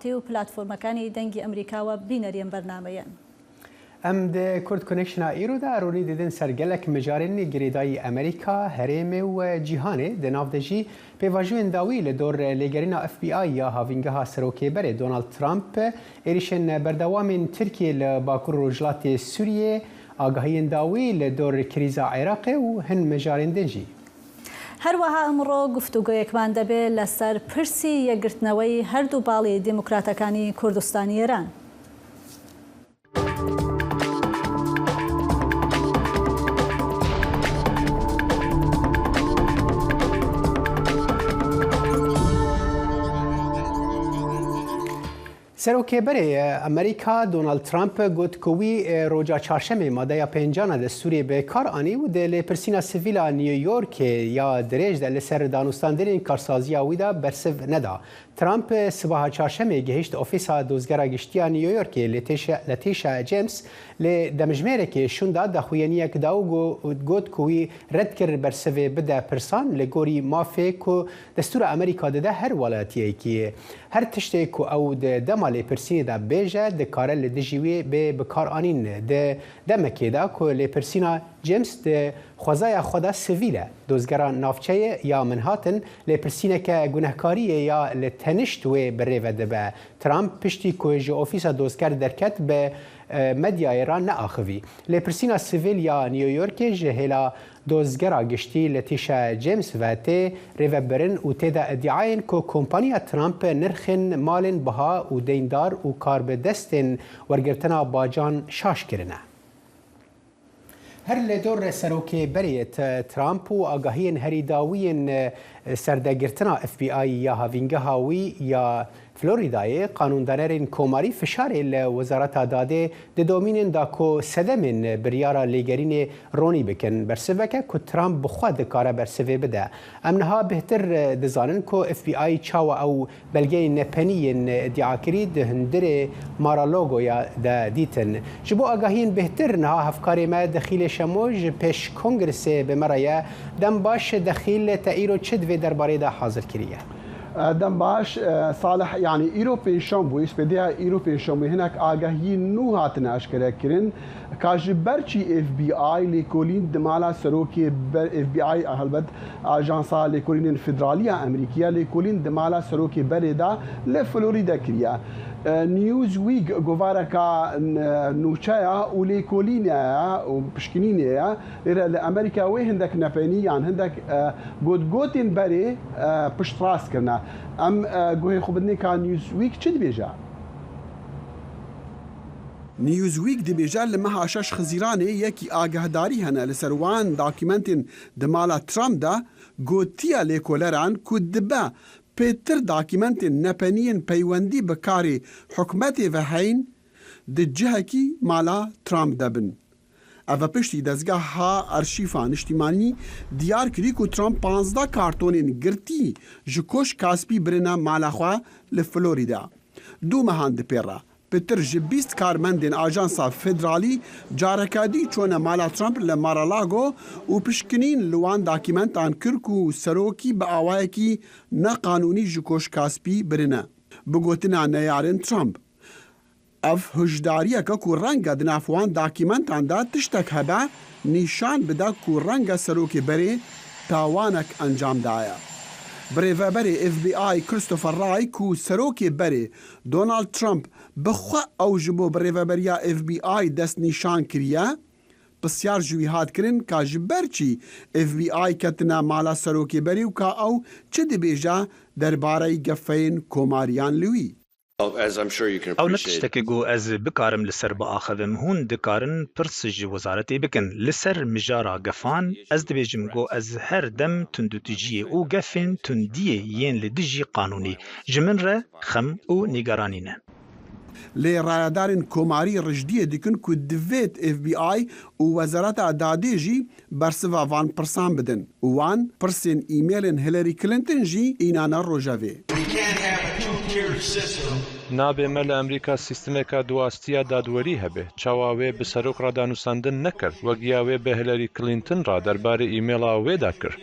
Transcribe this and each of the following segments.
و پلاتفۆرمەکانی دەنگی ئەمریکاوە بینەریەم بەرنامەیە. ئەم دە کورد کۆنێکشنا ئیرۆدا ڕوونی دەدەن سەرگەلێک مجارێنی گرێدایی ئەمریکا هەرێمێ و جیهانێ دەناودەژی پێواژوێن داوی لە دۆر لێگەرینا FBI یا هاوینگەها سەرۆکێبەرێ دۆنالد ترامپ ئێریشن بەردەوامین تورکیە لە باکوور ڕۆژهەڵاتی سووریێ ئاگاهیên داوی لە دۆر کریزا عێراقێ و هەن مجارێن دەنجی. هەروەها ئەمڕۆ گفتوگۆیەکمان دەبێت لەسەر پرسی یەکگرتنەوەی هەردوو باڵی دیموکراتەکانی کوردستانی ئێران. سەرۆکێبەرێ ئەمریکا دۆنالد ترامپ گوتکووی ڕۆژا چارشەمێ مادەیا پێنجانە دەستوری بێکار ئانی و دە لێ پرسینا سڤیلا نیویۆرکێ یا درێژدا لەسەر دانوستاندنین کارسازییا ویدا بەرسڤ نەدا. ترامپ سباها چارشەمێ گەهیشت ئۆفیسا دۆزگەرا گشتیا نیویۆرکێ لە تێشە جێمس لێ دەمژمێرێکێ شوندا داخوێنیەکدا و گوتکووی ڕەت کرد بەرسڤێ بدە پرسان لە گۆری مافێک و دەستورە ئەمریکا دەدا هەر وڵاتیەکی هەر تشتێک و ئەو دەما لێپرسینێدا بێژە دەکارە لە دژیوێ بێ بکارئانین دەمەکێدا کو لێپرسینا جێمس خوازایە خۆدا سڤیلە دۆزگەران ناوچەیە یا منهاتن لێپرسینەکە گونەهکاریە یا لە تەنیشت وێ بڕێوە دەبە. ترامپ پشتی کۆژی ئۆفیسا دۆزگەر دەرکەت بە مەدیایێران نەئاخوی. لێپرسینا سڤیل یا نیویۆرکێ ji hêla dozgera giştî li tîşa James ve tê rêvebirin û têda iddiayên ku kompaniya Trump nirxên malên biha û deyndar û karbidestên wergirtina bacan şaş kirine. Her li dor serokêberê Trump û agahiyên herîdawiyên serdegirtina FBI ya havîngeha wî ya Floridayê qanûndanerên komarî fişarê li Wezareta Dadê didomînin da ku sedemên biryara lêgerînê ronî bikin bersiveke ku Trump bi xwe dikare bersivê bide. Em niha bihtir dizanin ku FBI çawa ew belgeyên nepeniyên iddiakirî di hundirê Mar-a-Lagoya de dîtin. Ji bo agahiyên bihtir niha hevkarê me dixîlê şemo ji pêş Kongresê bi me re ye dem baş dixîl te îro çi divê derbarê de hazir kiriye. دم باش صالح يعني ايروبي شامبويس بديها ايروبي شامبوي هناك آگاهی نو هاتن اشکره کرن کاج برچی اف بی آی لیکولین دمالا سروکی اف بی آی البته آژانسا لیکولین فدرالیه امریکیه لیکولین دمالا سروکی بردا لفلوریدا کریا نیوز ویک گوارکا نوچایا و لیکولینیا و پشکنینیا لامریکا و هندک نپنی یان هندک گوتین بری پشت راس کرنا ام گوی خوبنی کا نیوز ویک چی بیجا نیوزویک دبیجه لمها شش خزیرانه یکی آگهداری هنه لسروان داکیمنتین دمالا ترامپ دا گوتیا لیکولران کود دبا پیتر داکیمنتین نپنین پیوندی بکاری حکمتی و هین د جهکی مالا ترامپ دبن. اوه پشتی دزگاه ها ارشیفان اجتماعی دیار کری که ترامپ 15 کارتونین گرتی جکوش کاسپی برنا مالا خواه لفلوریدا. دو مهاند پیرا. پتر جبیست کارمندین آژانسا فدرالی جارکادی چونه مالا ترامپ لمارالاگو و پشکنین لوان داکیمنتان کرکو سروکی با آوائه کی نقانونی جکوش کاسپی برنه. بگوتنا نیارن ترامپ. اف هجداریه که کو رنگ دنافوان داکیمنتان دا تشتک هبه نیشان بده کو رنگ سروکی بری تاوانک انجام دایا. بریوبری اف بی آی کریستوفر رای کو سروکی بری دونالد ترامپ بخوا او جبو بریوبریا اف بی آی دست نیشان کریه بسیار جوی هات کرن که جبرچی اف بی آی کتنا مالا سروکی بری و که او چه دی بیجا درباره گفین کوماریان لوی او نتشتكي جو از بكارم لسر باخذم هون دكارن برسج وزارتي بكن لسر مجارا قفان از دبيجم جو از هر دم تندو تجيه او قفن تنديه ين لدجي قانوني جمن خم او نيگرانينه لی رایدارن کوماری رجدیه دیکن که دوید اف بی آی و وزارت عدادی جی برسوا وان پرسان بدن وان پرسین ایمیلن هیلاری کلینتون جی اینانا روژاوی نابێ مە لە ئەمریکا سیستمێکە دواستیە دادوەری هەبێ چاواوێ بسەرۆک ڕادانووساندن نەکرد وەک یاوێ بە هیلاری کلینتن ڕا دەربارەی ئیمێڵا وێدا کرد.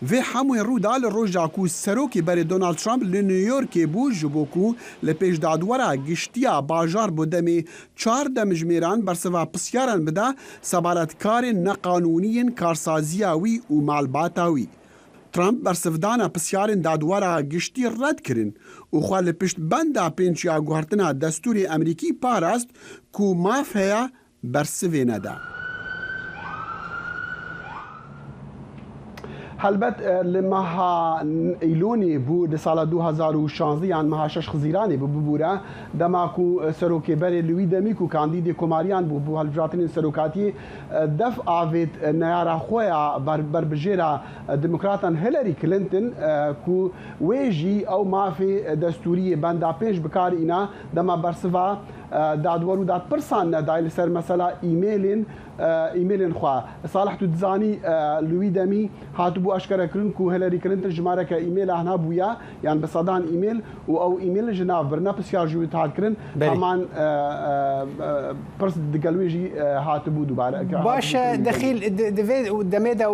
vê hemûyê rûda li roja ku serokê berê Donald Trump li New Yorkê bû ji bo ku li pêşdadwera giştiya bajar bo demê 4 demijmêran bersiva pisyaran bide sebaretkarên neqanûnî karsaziya wî û malbata wî. Trump bersivdana pisyarên dadwera giştî red kirin û xwe li pişt benda pênçiya guhertina destûrê Emerîkî parast ku maf heye bersivê nede. هەلبەت لە مەها ئەیلۆنێ بوو لە ساڵە 2016 یان مەها 6 خزیرانێ ببوورە دەماک و سەرۆکێبەرێ لوی دەمیک و کاندیدی کۆماریان بوو بۆ هەڵبژاردنی سەرۆکاتی دەف ئاوێت نەیارە خۆیان بەربژێرە دموکراتان هیلاری کلینتن کو وێژی ئەو مافێ دەستوریە بەندا پێش بکارئینا دەما بەرسڤا دادوەر و دادپرسان نەدای لەسەر مەسەلا ئیمێلên xwe Salih tu dizanî Lûî Demî hatibû eşkerekirin ku Hillary Clinton ji mareke îmêla hena bûye yan bi sedan îmêl û ew îmêl ji nav birine pisyar jî wî hatkirin heman pirs digel wê jî hatibû dubare. Baş dexîl divê demê de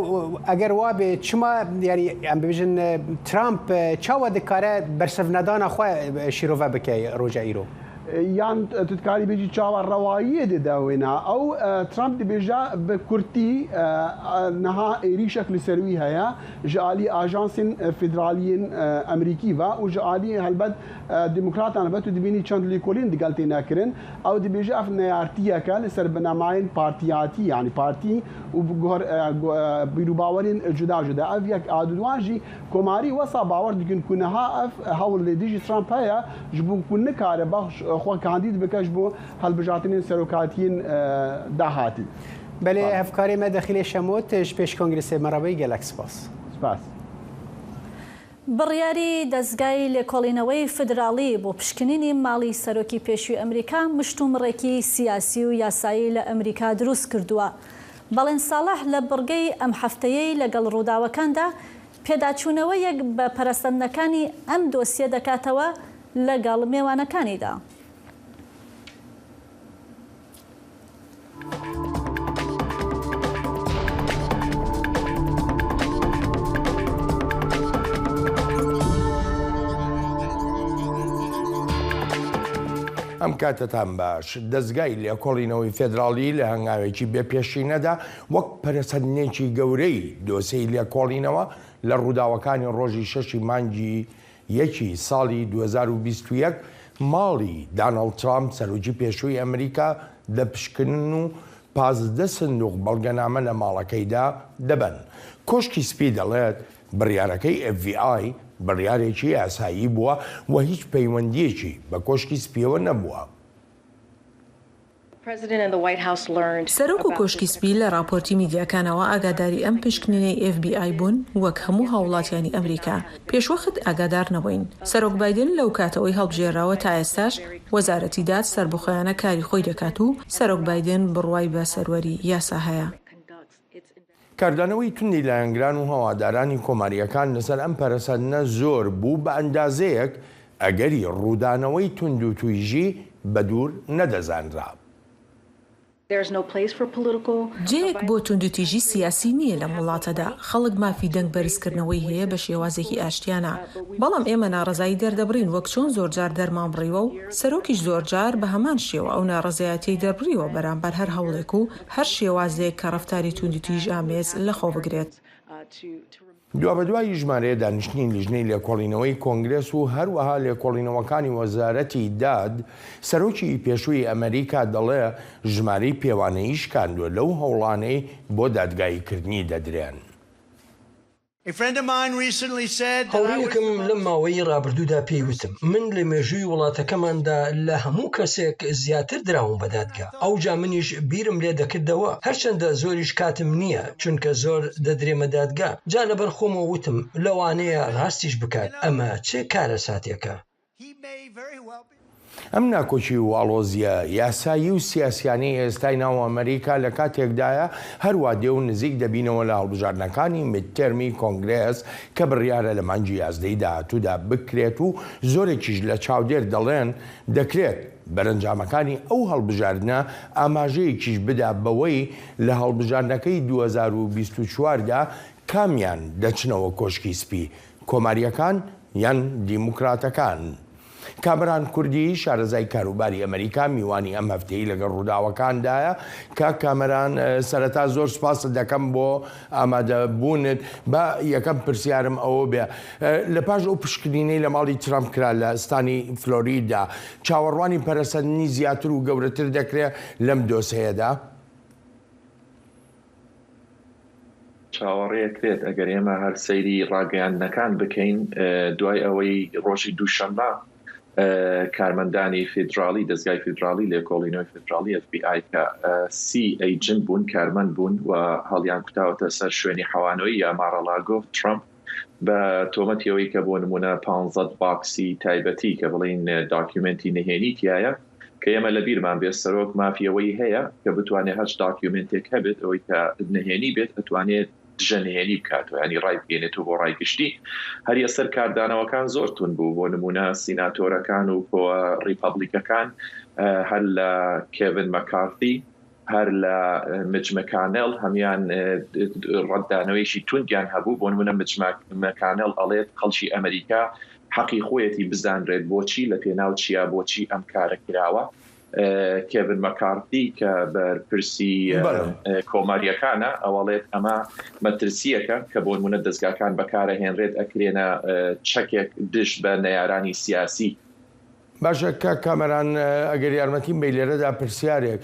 eger wabe çima yani em bibêjin Trump çawa dikare bersivnedana xwe şîrove bike roja îro. یان تکاری بێژی چاوە ڕەواییە دەداوێنا ئەو ترامپ دەبێژە بە کورتی نەها عێریشێک li ser wî heye ji alî ajansên federaliyên Emerîkî ve û ji alî helbet demokratan ve tu dibînî çend lêkolîn digel tê nekirin ew dibêje ev neyartiyeke li ser binemayên partiyatî yani partî û bîrûbawerên cuda cuda ev yek adûwan jî komarî wesa bawer dikin ku neha ev hewl lê dijî Trump heye ji bo ku nikare baş خو کاندید بکش بو هەڵبژاردنên serokatiyên dahatî. Belê hevkarê me dexîlê şemot ji pêş kongrêsê merabeyî gelek spas. Spas. بڕیاری دەستگای لێکۆڵینەوەی فدراڵی بۆ پشکنینی ماڵی سەرۆکی پێشووی ئەمریکا مشتومڕێکی سیاسی و یاسایی لە ئەمریکا دروست کردووە. بەڵێن ساڵح لە بڕگەی ئەم هەفتەیەی لەگەڵ ڕووداوەکاندا پێداچوونەوەیەک بە پەرەستەندنەکانی ئەم دۆسیە دەکاتەوە لەگەڵ میێوانەکانیدا. ئەم کاتتان باش دەستگای لێکۆڵینەوەی فێدراڵی لە هەنگاوێکی بێپێشینەدا وەک پەرسەندنێکی گەورەی دۆسەی لێکۆڵینەوە لە ڕووداوەکانی ڕۆژی 6 مانگی یەکی ساڵی 2021 ماڵی دانەڵد ترامپ سەرۆکی پێشووی ئەمریکا دەپشکنن و 15 سندوق بەڵگەنامە لە ماڵەکەیدا دەبن. کۆشکی سپی دەڵێت بڕیارەکەی FBI بڕیارێکی یاسایی بووە و هیچ پەیوەندیەکی بە کۆشکی سپیەوە نەبووە. سەرۆک و کۆشکی سپی لە راپۆرتی میدیاکانەوە ئاگاداری ئەم پشکنینەی FBI بوون وەک هەموو هاوڵاتیانی ئەمریکا پێشوەخت ئاگادار نەبووین. سەرۆک بایدن لەو کاتەوەی هەڵبژێراوە تا ئێستاش وەزارەتی داد سەربەخۆیانە کاری خۆی دەکات و سەرۆک بایدن بڕوای بە سەروەری یاسا هەیە. کاردانەوەی توندی لایەنگران و هەوادارانی کۆماریەکان لەسەر ئەم پەرەسەندنە زۆر بوو بە ئەندازەیەک ئەگەری ڕوودانەوەی تند و تویژی بە دوور نەدەزانرا. جێیەک بۆ توندوتیژی سیاسی نییە لەم وڵاتەدا خەڵک مافی دەنگ بەرزکردنەوەی هەیە بە شێوازێکی ئاشتیانە بەڵام ئێمە ناڕزایی دەردەبرین وەک چۆن زۆرجار دەرمان بڕیوە و سەرۆکیش زۆرجار بە هەمان شێوە ئەو ناڕزایەتی دەربڕیوە بەرامبەر هەر هەوڵێک و هەر شێوازێک کە ڕەفتاری توندوتیژ ئامێز لەخۆ بگرێت. دوابەدوای ژمارەیە دانیشتنی لیژنەی لێکۆڵینەوەی کۆنگرێس و هەروەها لێکۆڵینەوەکانی وەزارەتی داد سەرۆکی پێشووی ئەمریکا دەڵێ ژمارەی پێوانەیی شکاندووە لەو هەوڵانەی بۆ دادگاییکردنی دەدرێن. هەوڕێیەکم لەم ماوەی ڕابردوودا پێیوتم من لە مێژووی وڵاتەکەماندا لە هەموو کەسێک زیاتر دراوم بەدادگا ئەوجا منیش بیرم لێ دەکردەوە هەرچەندە زۆریش کاتم نییە چونکە زۆر دەدرێمە دادگا جا لەبەر خۆمەوە وتم لەوانەیە ڕاستیش بکات ئەمە چێ کارە ساتێکە. ئەم ناکۆچی و ئاڵۆزیە یاسایی و سیاسیانەی ئێستای ناو ئەمریکا لە کاتێکدایە هەروە دێ و نزیک دەبینەوە لە هەڵبژاردنەکانی میدتێرمی کۆنگرێس کە بڕیارە لە مانگی یازدەی داهاتوودا بکرێت و زۆرێکیش لە چاودێر دەڵێن دەکرێت بەرەنجامەکانی ئەو هەڵبژاردنە ئاماژەیەکیش بدا بەوەی لە هەڵبژاردنەکەی 2024دا کامیان دەچنەوە کۆشکی سپی کۆماریەکان یان دیموکراتەکان. کامران کوردی شارەزای کاروباری ئەمریکا میوانی ئەم هەفتەی لەگەڵ ڕووداوەکاندایە. کامران سەرەتا زۆر سپاس دەکەم بۆ ئامادەبوونت. بە یەکەم پرسیارم ئەوە بێ لە پاش ئەو پشکنینەی لە ماڵی ترامپ کرا لە ئستانی فلۆریدا چاوەڕوانی پەرەسەندنی زیاتر و گەورەتر دەکرێت لەم دۆسەیەدا؟ چاوەڕێکرێت ئەگەر ئێمە هەر سەیری ڕاگەیاندنەکان بکەین دوای ئەوەی ڕۆژی دووشەممە کارمەندانی فیدرالی دەستگای فیدرالی لێکۆڵینەوەی فیدرالی FBI کە سی ئەیجنت بوون کارمەند بوون و هەڵیان کوتاوەتە سەر شوێنی حەوانەوەی یا مارەلاگۆ ترامپ بە تۆمەتیەوەی کە بۆ نمونە 15 باکسی تایبەتی کە بڵین داکیومنتی نهێنی تایە کە ئێمە لە بیرمان بێت سەرۆک مافیەوەی هەیە کە بتوانێت هەچ داکیومنتێک هەبێت ئەوەی کە نهێنی بێت ئەتوانێت دژە نهێنی بکاتەوە ینی ڕای بگەێنێت و بۆ ڕایگشتی هەریە سەر کاردانەوەکان زۆر تون بوو بۆ نمونە سیناتۆرەکان و بۆ ڕیپەبلیکەکان هەر لە کێڤن مەکارتی هەر لە مچ مەکانێڵ هەمان ڕەتدانەوەیشی توندیان هەبوو بۆ نمونە مچ مەکانێڵ ئەڵێت خەڵکی ئەمریکا حەقی خۆیەتی بزانرێت بۆچی لە پێناو چیا بۆچی ئەم کارە کراوە. کێڤن مەکارتی کە بەرپرسی کۆماریەکانە ئەوڵێت ئەمە مەترسیەکە کە بۆ نمونە دەستگاکان بەکارەهێنرێت ئەکرێنە چەکێک دش بە نەیارانی سیاسی. باشە کە کامەران ئەگەر یارمەتیم بە لێرەدا پرسیارێک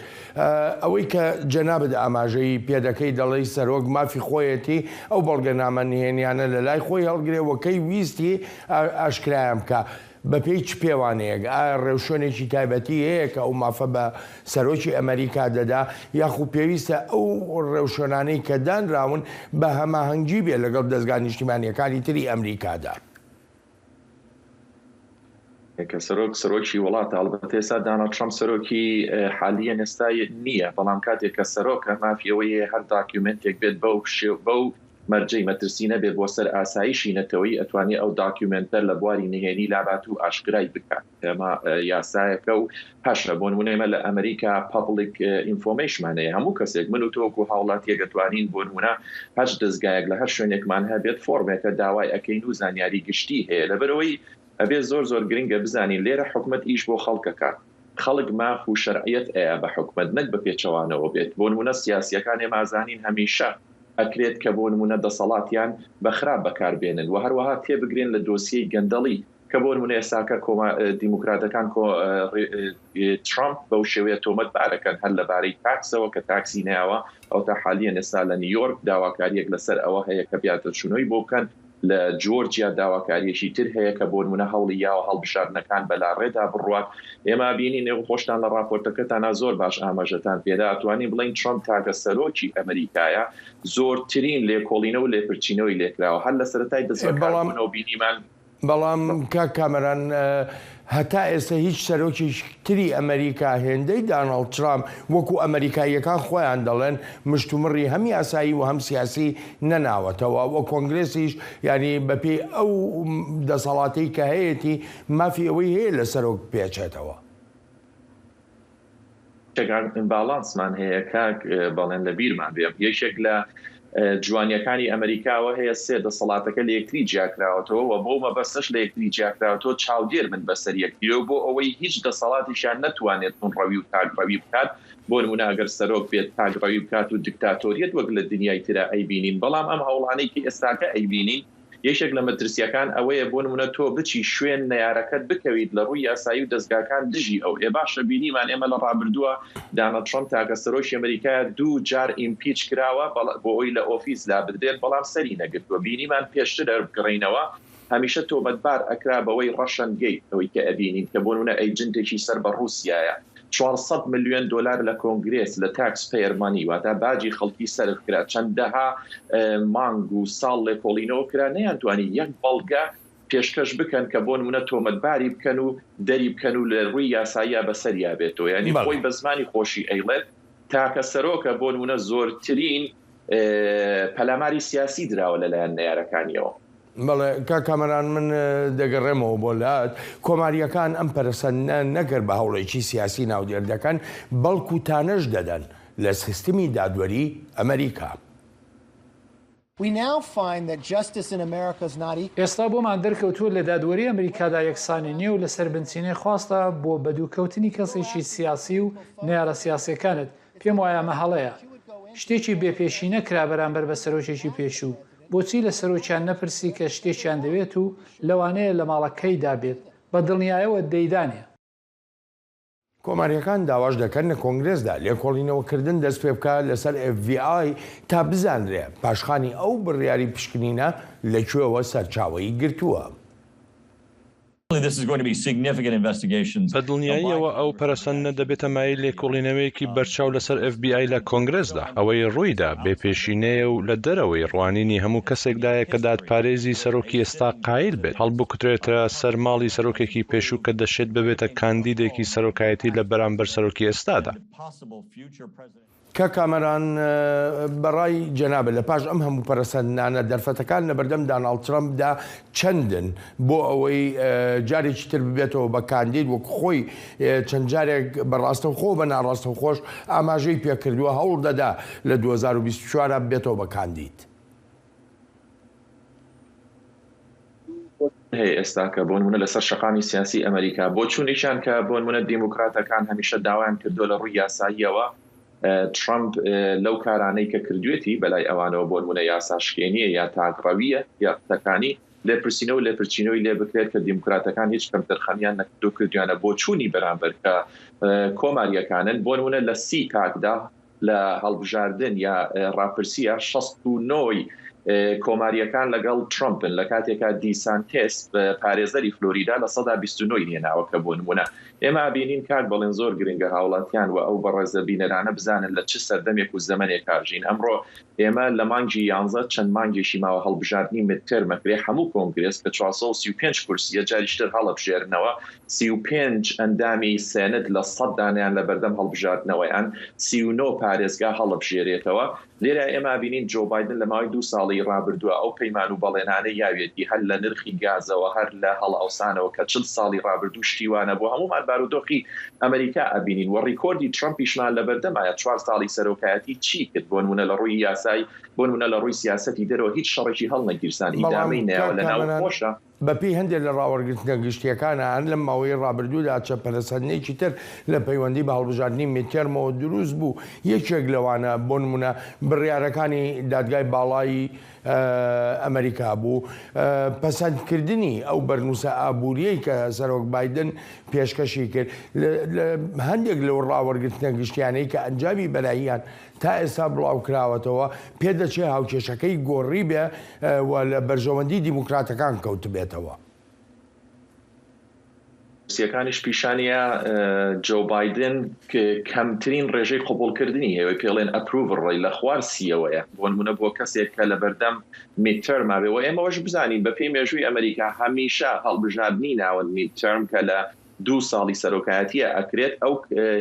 ئەوەی کە جەنابەت ئاماژەی پێدەکەی دەڵی سەرۆک مافی خۆیەتی ئەو بەڵگەنامە نهێنیانە لە لای خۆی هەڵگرێەوەکەی ویستی ئاشکرایان بکە. بە پێی چ پێوانەیەک ئایا ڕێوشۆنێکی تایبەتی هەیە کە ئەو مافە بە سەرۆکی ئەمریکا دەدا یاخو پێویستە ئەو ڕێوشۆنانەی کە دانراون بە هەماهەنگی بێ لەگەڵ دەستگای نیشتیمانیەکانی تری ئەمریکادا؟ کە سەرۆکی وڵاتە ئەڵبەتە ئێستا دۆناڵد ترامپ سەرۆکی حالیە ئێستای نییە بەڵام کاتێک کە سەرۆکە مافیەوەی هەر داکیومنتێک بێت بەو مەرجەی مەترسی نەبێت بۆ سەر ئاسایشی نەتەوەی ئەتوانێت ئەو داکیومنتە لە بواری نهێنی لابات و ئاشکرای بکات. ئەمە یاسایەکە و پاشە بۆ نمونە ئێمە لە ئەمریکا پابلیک ئینفۆرمیشنمانەیە هەموو کەسێک من و تۆکو هاوڵاتیەک دەتوانین بۆ نمونە هەچ دەستگایەک لە هەر شوێنێکمان هەبێت فۆرمێکە داوای ئەەکەین و زانیاری گشتی هەیە لەبەرەوەی ئەبێ زۆر گرنگە بزانین لێرە حکومت ئیش بۆ خەڵکەکە خەڵک ماف و شەرعیەت ئەیە بە حکومت نەک بە پێچەوانەوە بێت بۆ نمونە سیاسیەکان ئێمازانین هەمیشە ئەکرێت کە بۆ نمونە دەسەڵاتیان بەخراپ بەکاربێنن و هەروەها تێبگرین لە دۆسیەی گەندەڵی کە بۆ نمونە ئێساکە دیموکراتەکان ترامپ بەو شێوەیە تۆمەت بارەکەن هەر لەبارەی تاکسەوە کە تاکسی ناوە ئەو تا حالیە ئێستا لە نیویۆرک داواکاریەک لەسەر ئەوە هەیە کە بیاتە چونەوەی بۆ بکەن لە جۆرجیا داواکاریەکی تر هەیە کە بۆ نمونە هەوڵی یاوە هەڵبژاردنەکان بەلاڕێدا بڕوات. ئێمە بینین نێو خۆشتان لە راپۆرتەکەتانە زۆر باش ئاماژەتان پێدا ئەتوانین بڵین ترامپ تاکە سەرۆکی ئەمریکایە زۆرترین لێکۆڵینە و لێپرچینەوەی لێکراوە هەر لە سەرەتای دەستگاکانەوە بینیمان. بەڵام کامەران هەتا ئێستا هیچ سەرۆکی تری ئەمریکا هێندەی دۆناڵد ترامپ وەکو ئەمریکاییەکان خۆیان دەڵێن مشتومڕی هەم یاسایی و هەم سیاسی نەناوەتەوە وە کۆنگرێسیش ینی بەپێی ئەو دەسەڵاتی کە هەیەی مافی ئەوەی هەیە لە سەرۆک پێچێتەوە. باڵانسمان هەیە کاک بەڵێن لە بیرمان بێ یەکێک لە جوانیەکانی ئەمریکاوە هەیە سێ دەسەڵاتەکە لە یەکتری جیاکراوەتەوە و بۆ مەبەستەش لە یەکتری جیاکراوەتەوە چاودێر من بەسەر یەکتریۆ بۆ ئەوەی هیچ دەسەڵاتیشان نەتوانێت ڕەوی و تاگڕەوی بکات بۆ نمونە ئەگەر سەرۆک بێت تاگڕەوی بکات و دیکتاتۆریەت وەک لە دنیای ترە ئەیبینین بەڵام ئەم هەوڵانەی ئێستاکە ئەیبینین یەکێک لە مەترسیەکان ئەوەیە بۆ نمونە تۆ بچی شوێن نەیارەکەت بکەویت لە ڕووی یاسایی و دەستگاکان دژی ئەو باشە بینیمان ئێمە لە ڕابردووە دۆناڵد ترامپ تاکە سەرۆکی ئەمریکا 2 جار ئیمپیچ کراوە بۆ ئەوی لە ئۆفیس لا بدرێت بەڵام سەری نەگرتووە بینیمان پێشتر دەربگەڕینەوە هەمیشە تۆمەتبار ئەکرا بەوەی ڕەشەنگەیت ئەوەی کە ئەبینین کە بۆ نمونە ئەیجنتێکی سەر بە رووسایە 400 ملیۆن دلار لە کۆنگرێس لە تاکس پەیەرمانی واتە باجی خەڵکی سەرف کرا چەندەها مانگ و ساڵ لێکۆڵینەوە کرا نەیانتوانی یەک بەڵگە پێشکەش بکەن کە بۆ نمونە تۆمەتباری بکەن و دەری بکەن و لە ڕووی یاساییە بەسەریا بێتەوە ینی خۆی بە زمانی خۆشی ئەیڵێت تاکە سەرۆکە بۆ نمونە زۆرترین پەلاماری سیاسی دراوە لەلایەن نەیارەکانیەوە. بەڵێ کامەران من دەگەڕێمەوە بۆ لات کۆماریەکان ئەم پەرسەندە نەگەر بە هەوڵێکی سیاسی ناودێر دەکەن بەڵکو تانەش دەدەن لە سیستمی دادوەری ئەمریکا. ئێستا بۆمان دەرکەوتووە لە دادوەری ئەمریکادا یەکسانی نییە و لەسەر بنچینەی خواستە بۆ بەدووکەوتنی کەسێکی سیاسی و نێارە سیاسەکانت پێم وایە ئەمە هەڵەیە شتێکی بێپێشینە کرا بەرامبەر بە سەرۆکێکی پێشوو بۆچی لە سەرۆکیان نەپرسی کە شتێکیان دەوێت و لەوانەیە لە ماڵەکەیدا بێت بە دڵنیایەوە دەیدانێ کۆماریەکان داواش دەکەن لە کۆنگرێسدا لێکۆڵینەوەکردن دەست پێ بکە لەسەر FBI تا بزانرێ پاشخانی ئەو بڕیاری پشکنینە لەکوێوە سەرچاوەی گرتووە. بەدڵنیاییەوە ئەو پەرەسەندە دەبێتە مای لێکۆڵینەوەیەکی بەرچاو لەسەر FBI لە کۆنگرێسدا ئەوەی ڕوویدا بێپێشینەیە و لە دەرەوەی ڕوانینی هەموو کەسێکدایە کە دادپارێزی سەرۆکی ئێستا قایل بێت هەڵبکوترێتە سەر ماڵی سەرۆکێکی پێشوو کە دەشێت ببێتە کاندیدێکی سەرۆکایەتی لە بەرامبەر سەرۆکی ئێستادا. کە کامەران بەڕای جەنابە لە پاش ئەم هەموو پەرەسەندانە دەرفەتەکان لە بەردەم داناڵد ترەمپدا چەندن بۆ ئەوەی جارێکی تر ببێتەوە بە کاندید وەک خۆی چەند جارێک بەڕاستە خۆ بە ناڕاستە خۆش ئاماژەی پێکردووە هەوڵ دەدا لە 2024 بێتەوە بە کاندید. هەیە ئێستا کە بۆ نمونە لەسەر شەقامی سیاسی ئەمریکا بۆ چوونیشان کە بۆ نمونە دیموکراتەکان هەمیشە داوایان کردو لە ڕووی یاساییەوە ترامپ لەو کارانەی کە کردوێتی بەلای ئەوانەوە بۆ نمونە یاساشکێنیە یا تاگڕەویە یا قوتەکانی لێپرسینەوە و لێپرچینەوەی لێ بکرێت کە دیموکراتەکان هیچ کەمتەرخەمیان نەکردو کردویانە بۆ چوونی بەرامبەر کە کۆماریەکانن بۆ نمونە لە 30 کاکدا لە هەڵبژاردن یا ڕاپرسیە 69 کۆماریەکان لەگەڵ ترامپن لە کاتێکا دیسانتێس پارێزەری فلۆریدا لە 29 هێناوە کە بۆ نمونە ئێمە بینین کات بەڵێن زۆر گرنگە هاوڵاتیان و ئەو بەڕێزە بینەرانە بزانن لە چ سەردەمێک و زەمانێک کارژین ئەمڕۆ ئێمە لە مانگی 11 چەند مانگێکی ماوە هەڵبژاردننی مترمەکرێ هەموو کۆنگرێس کە 435 کورسیە جاریشتر هەڵەبژێرنەوە 35 ئەندامی سێنت لە 100 دانیان لە بەردەم هەڵبژاردنەوەیان 39 پارێزگا هەڵەبژێرێتەوە لێرە ئێمە بینین جۆ بایدن لە ماوەی 2 ساڵی ڕابردووە ئەو پەیمان و بەڵێنانە یاوێتی هەر لە نرخی گازەوە هەر لە هەڵاوسانەوە کە 40 ساڵی ڕابردوو شتیوانە بۆ هەمومان بارودۆخی ئەمریکا ئەبینین و ڕیکۆردی ترامپیشمان لە بەردەمایە 4 ساڵی سەرۆکایەتی چی کرد بۆ نمونە لە ڕووی یاسایی بۆ نمونە لە ڕووی سیاسەتی دەرەوە هیچ شەڕێکی هەڵنەگیرسان ئیدامەی نێوە لە ناو خۆشە بەپی هەندێک لە ڕاوەرگرتنە گشتیەکانە هەن لەم ماوەی ڕابردوودا چە پەرسەندێکی تر لە پەیوەندی بە هەڵبژاردننی میتێرمەوە دروست بوو یەکێک لەوانە بۆ نمونە بڕیارەکانی دادگای باڵایی ئەمریکا بوو پەسەندکردنی ئەو بەرنووسە ئابوووریەی کە سەرۆک بایدن پێشکەشی کرد هەندێک لەو ڕاوەرگرتنە گشتیانەی کە ئەنجامی بەلاییان تا ئێستا بڵاو کراوەتەوە پێدەچێ هاوکێشەکەی گۆڕی بێ و لە بەرژەوەندی دیموکراتەکان کەوت بێتەوە. سیەکانیش پیشانیە جۆ بایدن کەمترین ڕێژەی قبولکردنی هەیە پێڵێن ئەپروڤ ڕێی لە خوارسیەوەیە بۆ نمونە بۆ کەسێک کە لە بەردەم میدتەرماوێەوە ئێمەوەش بزانین بە پێی مێژووی ئەمریکا هەمیشە هەڵبژاردننی ناوەن میدتەرم کە لە 2 ساڵی سەرۆکایەتیە ئەکرێت ئەو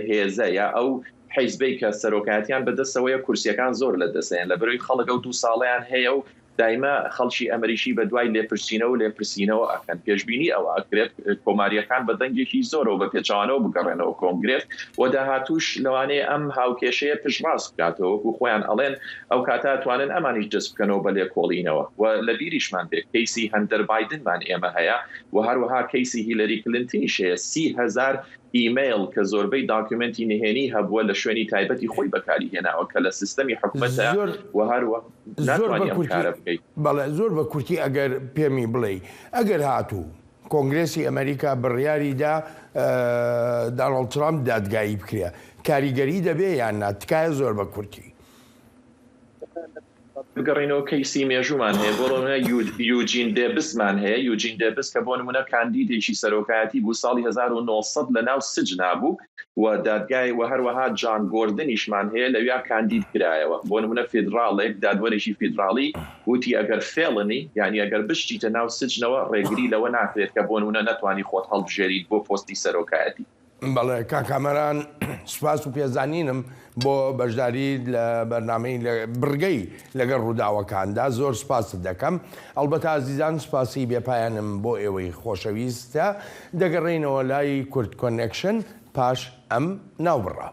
هێزەیە ئەو حیزبەی کە سەرۆکایەتیان بەدەستەوەیە کورسیەکان زۆر لە دەستیان لە بەروی خەڵک ئەو 2 ساڵیان هەیە و دایما خەڵکی ئەمریکی بە دوای لێپرسینەوە و لێپرسینەوە ئەکەن پێشبینی ئەوە ئەکرێت کۆماریەکان بە دەنگێکی زۆرەوە بە پێچوانەوە بگەڕێنەوە کۆنگرێت و داهاتوش لەوانەیە ئەم هاوکێشەیە پشتڕاست بکاتەوە و خۆیان ئەڵێن ئەو کاتا توانن ئەمانیش دەست بکەنەوە بە لێکۆڵینەوە و لە بیریشمان بێت کەیسی هەندەر بایدنمان ئێمە هەیە و هەروەها کەیسی هیلەری کلنتنیش هەیە 30,000 ئیمەیل کە زۆربەی داکومنتی نهێنی هەبووە لە شوێنی تایبەتی خۆی بەکاری هێناوە کە لە سیستەمی حکومەتە و هەروە بەڵێ زۆر بە کورتی ئەگەر پێمی بڵێ ئەگەر هاتوو کۆنگرێسی ئەمریکا بڕیاریدا داناڵد ترامپ دادگایی بکرێ کاریگەری دەبێ یان ناتکایە زۆر بە کورتی بگەڕینەوە کەیسی مێژومان هەیە بۆ یوجین دێبسمان هەیە یوجین دێبس کە بۆ نمونە کاندیدێکی سەرۆکایەتی بوو ساڵی 1900 لە ناو سجنا بوو و دادگای و هەروەها جان گۆردنیشمان هەیە لەویا کاندید کرایەوە بۆ نمونە فێدراڵێک دادوەرێکی فێدراڵی وتی ئەگەر فێڵنی یعنی ئەگەر بشتیتە ناو سجنەوە ڕێگری لەوە ناکرێت کە بۆ نمونە نەتوانی خۆت هەڵبژێریت بۆ پۆستی سەرۆکایەتی. بەڵێ کاکامەران سوپاس و پێزانینم بۆ بەشداری لە بەرنامەی بڕگەی لەگەڵ ڕووداوەکاندا زۆر سپاست دەکەم ئەلبەتە ئازیزان سپاسی بێپایانم بۆ ئێوەی خۆشەویستە دەگەڕێینەوە لای کورد کۆنێکشن پاش ئەم ناوبڕە.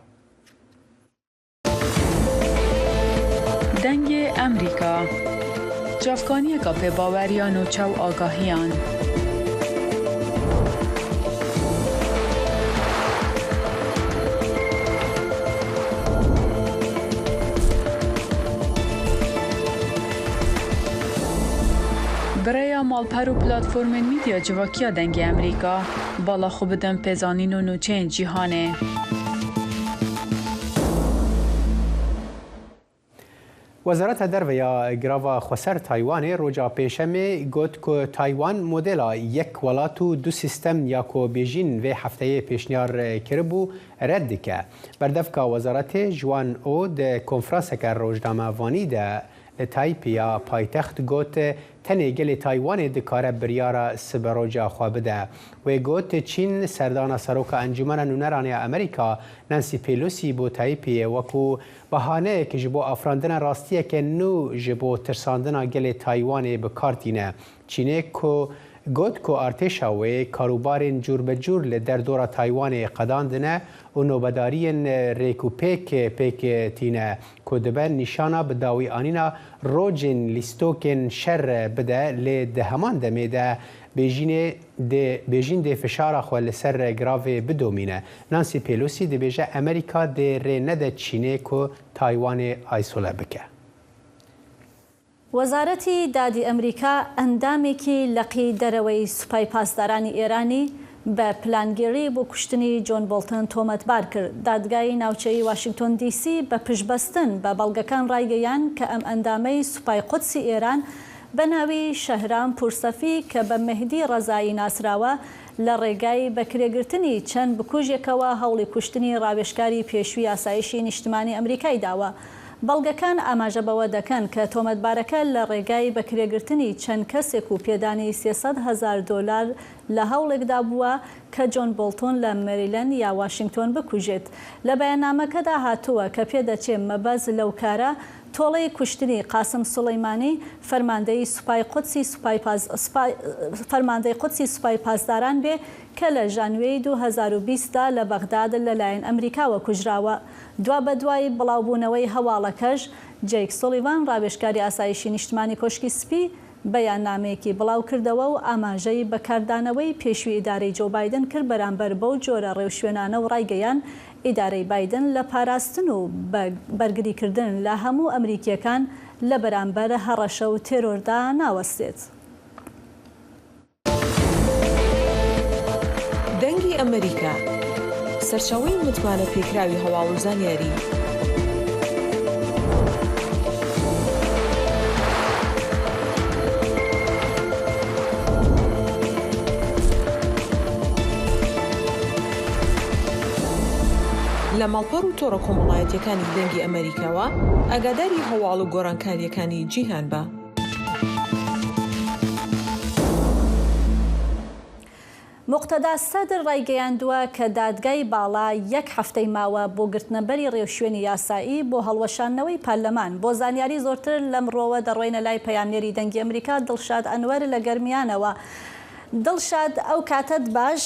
دەنگێ ئەمریکا جافکانیەکە پێباوەریان و چاو ئاگاهیان. برای مالپەر و پلاتفۆرمên میدیا civakîya dengê Amerîka, bala xwe bidin pêzanîn û nûçeyên cîhanê. وزارت درەوەیە گراڤا خۆسەر تایوانê roja pêşemê got ku Taywan modela yek welat û du sîstem ya ku Bêjîn vê hefteyê pêşniyar kiribû red dike. Berdevka wezaretê ji wan o di konferanseke rojnamevanî de li Taypiya paytext got tenê gelê Taywanê dikare biryara siberoja xwe bide. Wê got Çîn serdana seroka Encûmena Nûneran ya Amerîka Nancy Pelosi bo Taypiyê wekû behaneyekî ji bo afirandina rastiyeke nû ji bo tirsandina gelê Taywanê bikartîne. Çînê ku got ku artêşa wê karûbarên cûrbecûr li derdora Taywanê qedandine û nobedariyên rêkûpêk pêk tîne ku dibe nîşana bi dawî anîna rojên lîstokên şer bide lê di heman demê de Bêjîn dê fişara xwe li ser giravê bidomîne. Nancy Pelosi dibêje Amerîka dê rê nede Çînê ku Taywanê aysole bike. وەزارەتی دادی ئەمریکا ئەندامێکی لەقی دەرەوەی سوپای پاسدارانی ئێرانی بە پلانگیری بۆ کوشتنی جۆن بۆڵتن تۆمەتبار کرد. دادگای ناوچەی واشنگتۆن دیسی بە پشبەستن بە بەڵگەکان ڕایگەیان کە ئەم ئەندامەی سوپای قودسی ئێران بە ناوی شەهرام پورسەفی کە بە مەهدی ڕەزایی ناسراوە لە ڕێگای بەکرێگرتنی چەند بکوژێکەوە هەوڵی کوشتنی ڕاوێژکاری پێشووی ئاسایشی نیشتمانی ئەمریکای داوە. بەڵگەکان ئاماژە بەوە دەکەن کە تۆمەتبارەکە لە ڕێگای بەکرێگرتنی چەند کەسێک و پێدانی $300,000 لە هەوڵێکدا بووە کە جۆن بۆڵتۆن لە مەریلەند یا واشنگتۆن بکوژێت. لە بەیاننامەکەدا هاتووە کە پێدەچێت مەبەز لەو کارە تۆڵەی کوشتنی قاسم سوڵەیمانی فەرماندەی سوپای قودسی سوپای پاسداران بێ کە لە ژانوێی 2020دا لە بەغداد لەلایەن ئەمریکاوە کوژراوە. دوا بە دوای بڵاوبوونەوەی هەواڵەکەش جەیک سۆلیڤان ڕاوێژکاری ئاسایشی نیشتمانی کۆشکی سپی بەیاننامەیەکی بڵاو کردەوە و ئاماژەی بەکاردانەوەی پێشووی ئیدارەی جۆ بایدن کرد بەرامبەر بەو جۆرە ڕێوشوێنانە و ڕایگەیان ئیدارەی بایدن لە پاراستن و بەرگریکردن لە هەموو ئەمریکیەکان لە بەرامبەر هەڕەشە و تێرۆردا ناوەستێت. دەنگی ئەمریکا سەرچاوەی متمانە پێکراوی هەواڵ و زانیاری. لە ماڵپەڕ و تۆڕە کۆمەڵایەتیەکانی دەنگی ئەمریکاوە ئاگاداری هەواڵ و گۆڕانکاریەکانی جیهان بە. مقتەدا سەدر ڕایگەیاندووە کە دادگای باڵا یەک هەفتەی ماوە بۆ گرتنەبەری ڕێوشوێنی یاسایی بۆ هەڵوەشاندنەوەی پارلەمان. بۆ زانیاری زۆرتر لەمڕۆوە دەڕۆینە لای پەیامنێری دەنگی ئەمریکا دڵشاد ئەنوەر لە گەرمیانەوە. دڵشاد ئەو کاتت باش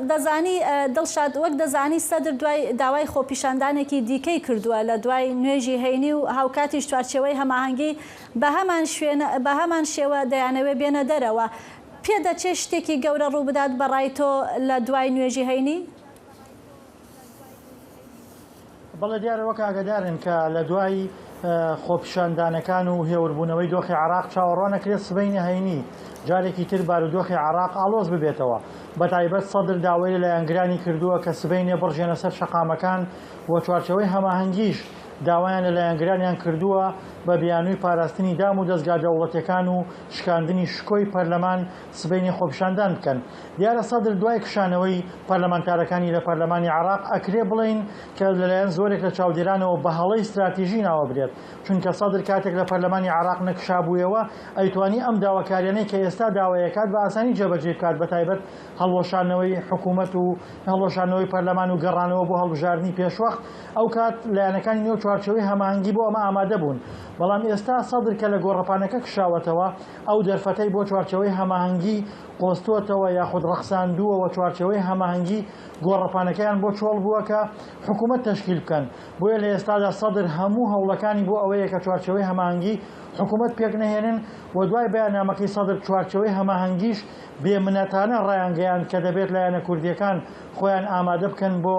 دەزانی دڵشاد وەک دەزانی سەدر دوای داوای خۆپیشاندانێکی دیکەی کردووە لە دوای نوێژی هەینی و هاوکاتی چوارچێوەی هەماهەنگی بە هەمان شێوە دەیانەوێ بێنە دەرەوە. پێدەچێ شتێکی گەورە ڕوو بدات بەڕای تۆ لە دوای نوێژی هەینی؟ بەڵێ دیارە وەک ئاگادارن کە لە دوای خۆپیشاندانەکان و هێوربوونەوەی دۆخی عراق چاوەڕوانەکرێت سبەینی هەینی جارێکی تر بارودۆخی عراق ئالۆز ببێتەوە. بە تایبەت سەدر داوای لەلایەنگرانی کردووە کە سبەینێ بڕژێنە سەر شەقامەکان و چوارچەوەی هەماهەنگیش داوایان لەلایەنگرانیان کردووە بە بیانووی پاراستنی دام و دەستگا دەوڵەتەکان و شکاندنی شکۆی پەرلەمان سبەینی خۆپیشاندان بکەن. دیارە سەدر دوای کشانەوەی پەرلەمانتارەکانی لە پەرلەمانی عراق ئەکرێ بڵین کە لەلایەن زۆرێک لە چاودێرانەوە بە هەڵەی استراتیژی ناوە برێت، چونکە سەدر کاتێک لە پەرلەمانی عراق نەکشابوویەوە ئەیتوانی ئەم داواکاریانەی کە ئێستا داوایەکات بە ئاسانی جێبەجێ بکات، بە تایبەت هەڵوەشانەوەی حکوومەت و هەڵوەشانەوەی پەرلەمان و گەڕانەوە بۆ هەڵبژاردننی پێشوەخت. ئەو کات لایەنەکانی نێو چوارچەوەی هەماهەنگی بۆ ئەمە ئامادە بوون بەڵام ئێستا سەدر کە لە گۆڕەپانەکە کشاوەتەوە ئەو دەرفەتەی بۆ چوارچەوەی هەماهەنگی قۆستوەتەوە یاخود ڕەخساندووەوە چوارچەوەی هەماهەنگی گۆڕەپانەکەیان بۆ چۆڵ بووە کە حکوومەت تەشکیل بکەن بۆیە لە ئێستادا سەدر هەموو هەوڵەکانی بۆ ئەوەیە کە چوارچەوەی هەماهەنگی حکوومەت پێک نەهێنن و دوای بەیاننامەکەی سەدر چوارچەوەی هەماهەنگیش بێمنەتانە ڕایانگەیان کە دەبێت لایەنە کوردیەکان خۆیان ئامادە بکەن بۆ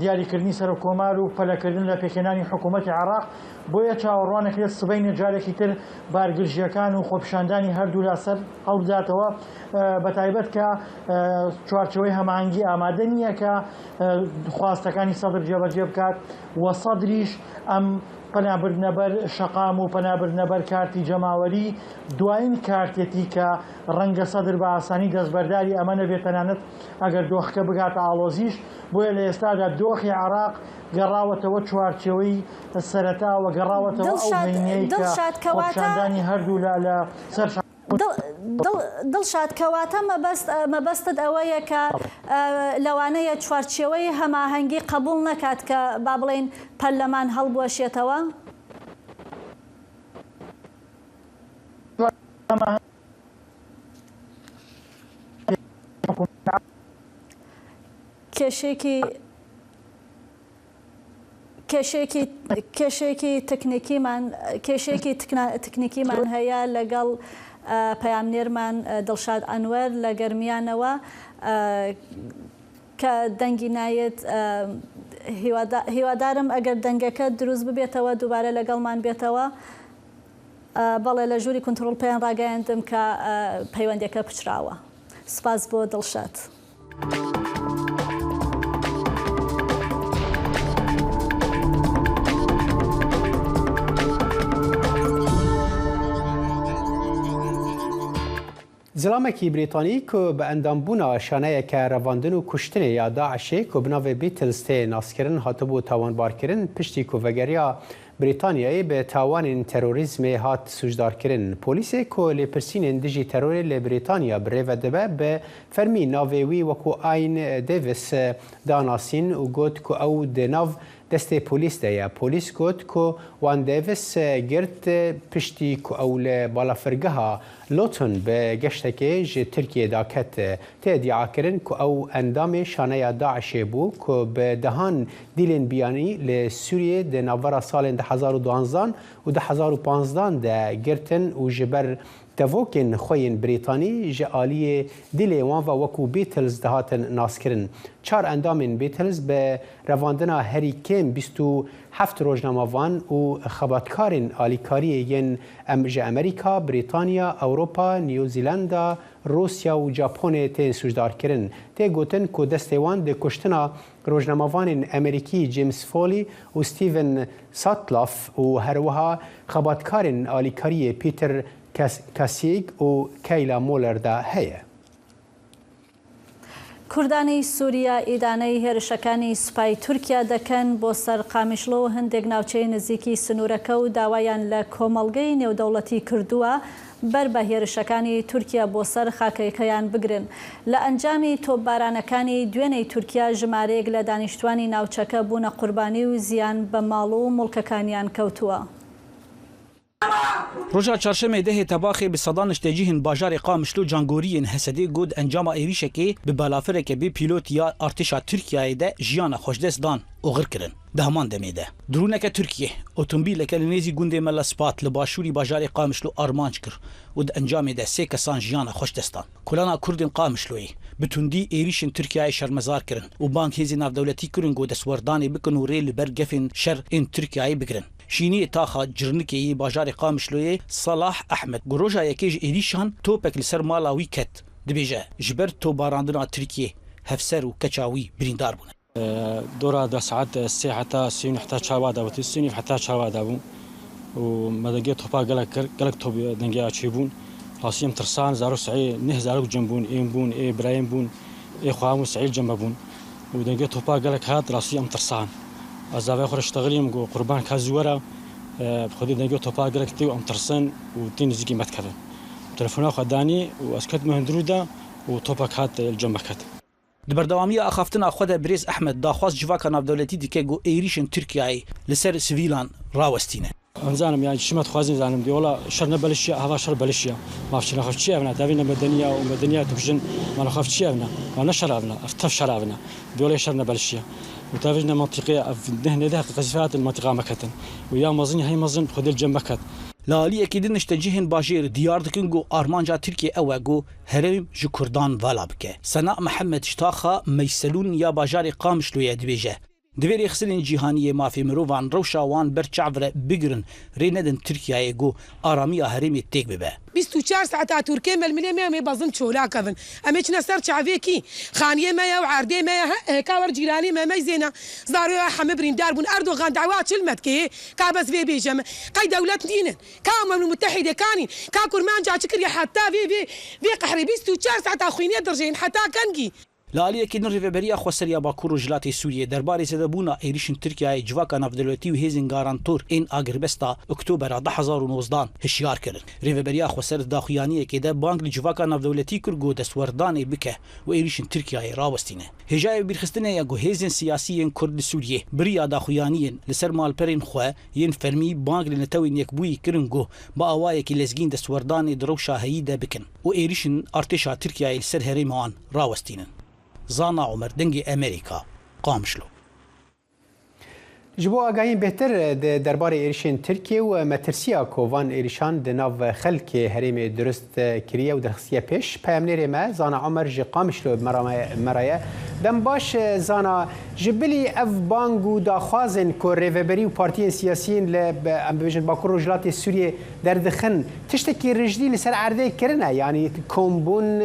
دیاریکردنی سەرۆکۆمار و پەلەکردن لە پێکهێنانی حکوومەتی عێراق بۆیە چاوەڕوانەکرێت سبەینە جارێکی تر بارگرژیەکان و خۆپیشاندانی هەردوو لاسەر هەڵبداتەوە بەتایبەت کە چوارچەوەی هەماهەنگی ئامادە نییە کە خواستەکانی سەدر جێبەجێ بکات و سەدریش ئەم پەنابردنەبەر شەقام و پەنابردنەبەر کارتی جەماوەری دوایین کارتێتی کە ڕەنگە سەدر بە ئاسانی دەستبەرداری ئەمە نەبێت تەنانەت ئەگەر دۆخەکە بگاتە ئاڵۆزیش بۆیە لە ئێستادا دۆخی عێراق گەڕاوەتەوە چوارچەوەی سەرەتاوە گەڕاوەتەوە ئەو هێنیەی کە خۆپیشاندانی هەردوو لە سەر دڵشاد کەواتە مەبەستت ئەوەیە کە لەوانەیە چوارچێوەی هەماهەنگی قبول نەکات کە با بڵێن پەرلەمان هەڵبوەشێتەوە؟ کێشێکی تکنیکیمان هەیە لەگەڵ پەیامنێرمان دڵشاد ئەنوەر لە گەرمیانەوە کە دەنگی نایێت هیوادارم ئەگەر دەنگەکە دروست ببێتەوە دووبارە لەگەڵمان بێتەوە بەڵێ لە ژووری کنترۆڵ پێیان ڕاگەیاندم کە پەیوەندەکە پچراوە. سپاس بۆ دڵشاد. زلامێکی بریتانی کە بە ئەندامبوونا شانەیەکە ڕەواندن و کوشتنê ya Daişê ku bi navê Beatles tê naskirin hatibû tawanbarkirin piştî ku vegeriya Brîtanyayê bi tawanên terorîzmê hat sûcdarkirin. Polîsê ku lêpirsînên dijî terorê lê Brîtanya bi rêve dibe bi fermî navê wî wekû Ayn Davis danasîn û got ku ew di nav destê polîs de ye. Polîs got ku wan Davis girt piştî ku ew li balafirgeha Luton bi geştekê ji Tirkiye da ket tê dîakirin ku ew endamê şaneya Daişê bû ku bi dehan dîlên biyanî li Sûriyê di navbera salên 2012 û 2015 de girtin û ji ber tevokên xweyên Brîtanî ji aliyê dilê wan ve wekû Beatles dihatin naskirin. Çar endamên Beatles bi revandina herî kêm 27 rojnamavan û xebatkarên alîkariyê yên em ji Amerîka, Brîtanya, Ewropa, New Zealanda, Rusya û Japonê tên sûcdarkirin. Tê gotin ku destê wan di kuştina rojnamavanên Amerîkî James Foley û Stephen Sutcliffe û herwiha xebatkarên alîkariyê Peter Kasig û Kayla Moller da heye. کوردانی سووریا ئیدانەی هێرشەکانی سوپای تورکیا دەکەن بۆ سەر قامیشلۆ و هەندێک ناوچەی نزیکی سنوورەکە و داوایان لە کۆمەڵگەی نێودەوڵەتی کردووە بەر بە هێرشەکانی تورکیا بۆ سەر خاکەیەکەیان بگرن. لە ئەنجامی تۆپبارانەکانی دوێنەی تورکیا ژمارەیەک لە دانیشتوانی ناوچەکە بوونە قوربانی و زیان بە ماڵ و مڵکەکانیان کەوتووە. Roja çarşemê dehê tebaxê bi sedan iştecîhên bajarê Qamişlo cangoriyên Hesedê got encama êrişekê bi balafirekê bê pîlot ya artêşa Tirkiyeyê de jiyana xweşdest dan û xir kirin. Di heman demê de. Drûneke Tirkiye otomobîleke li nêzî gundê me Spat li başûrî bajarê Qamişlo armanc kir û di encamê de sê kesan jiyana xweşdestan. Kulana Kurdên Qamişloyê bi tundî êrişên Tirkiyeyê şermezar kirin û bank hêzên navdewletî kirin got destwerdanê bikin û rê li ber gefên şer ên Tirkiyeyê bigirin. Şîniyê taxa Cirnikeyê bajarê Qamişloyê Salah Ehmed roja yekê ji êrîşan topek li ser mala wî ket. Dibêje ji ber topbarandina Tirkiye hevser û keça wî birîndar bûne. دورا دا ساعت سي حتى سين حتى شاوادا وتسيني حتى شاوادا بون ومدقي توبا قالك توب دنجا تشيبون راسيم ترسان زارو سعي نه زارو جنبون ايم بون اي برايم بون اي خوامو سعيل جنبون ودنجا توبا قالك هاد راسيم ترسان ازاوي اخر اشتغليم قربان كازورا بخدي دنجا توبا قالك تي ام ترسان وتين زيكي متكفى تليفونه خداني واسكت مهندرودا وتوبا كات الجنبكات بەردەوامی ئاخافتنا خۆدا برێز ئەحمەد داخواست جیواکە ناودەوڵەتی دیکە گۆ ئێریشن تورکیایی لەسەر سڤیلان ڕاوەستینە. ئەمزانم یان شمەت خوازی زانم دیوڵە شەر نەبەلشیە هەوا شەر بەلشیە مافچنە خەفچیەونا داوینە بەدەنیا و بەدەنیا توبژن مانە خەفچیەونا مانە شەرابنا ئەفتە شەرابنا دیوڵی شەر نەبەلشیە وتاویژنە منطقەیە نهنێدا قەزیفات المنطقە مەکەتن و یا مەزنی هەی مەزن خودل جەمەکەت لالیەکی دنیشتە جیهن باژێر دیار دکن گۆ ئارمانجا تورکیە ئەوە گۆ هەرێم ji کوردان vala bike. Sena Mihemed Ştaxa Meyselûn ya bajarê Qamişloyê dibêje. Divêrê xistinên cîhaniyê mafê mirovan rewşa wan ber çavre bigirin rê nedin Tirkiyeyê got aramiya herêmê têk bibe. 24 ساعة تركيا ململي ما بظن شولا كفن أما إحنا صار شعبيكي خانية ما يا وعردي ما يا كاور جيراني ما زينة زاروا حمبرين داربون أردوغان دعوات شلمت كي كابس في بيجم قاي دولة دينا كامل المتحدة كاني كاكورمان جا شكري حتى في قحري 24 ساعة خويني درجين حتى كنجي لالیەکی din rêveberiya xweseriya Bakur û Jilatê Sûriyê derbarê zêdebûna êrişên Tirkiyeyê civaka navdewletî û hêzên garantor ên agirbesta Oktobera 2019 hişyar kirin. Rêveberiya xweser daxuyaniyekê de bank li civaka navdewletî kir got destwerdanê bike û êrişên Tirkiyeyê rawestîne. Hêjayê bîrxistinê ya got hêzên siyasî yên Kurd li Sûriyê biriya daxuyaniyên li ser malperên xwe yên fermî bank li netewên yekbûyî kirin got bi awayekî lezgîn destwerdanê di rewşa heyî de bikin û êrişên artêşa Tirkiyeyê li ser herêma wan rawestînin. زانا عمر دنگی امریکا قامشلو جبو آگاهی بهتر درباره ایرشین ترکیه و مترسیا کووان ایرشان دناو خلک هریم درست کریه و درخصیه پیش پیامنیر ما زانا عمر جی قامشلو مرایه دم باش زانا جبلی اف بانگو داخوازن که ریوبری و پارتیین سیاسیین لبیجن باکور و جلات سوریه در دخن تشتکی رجدی لسر عرده کرنه یعنی کمبون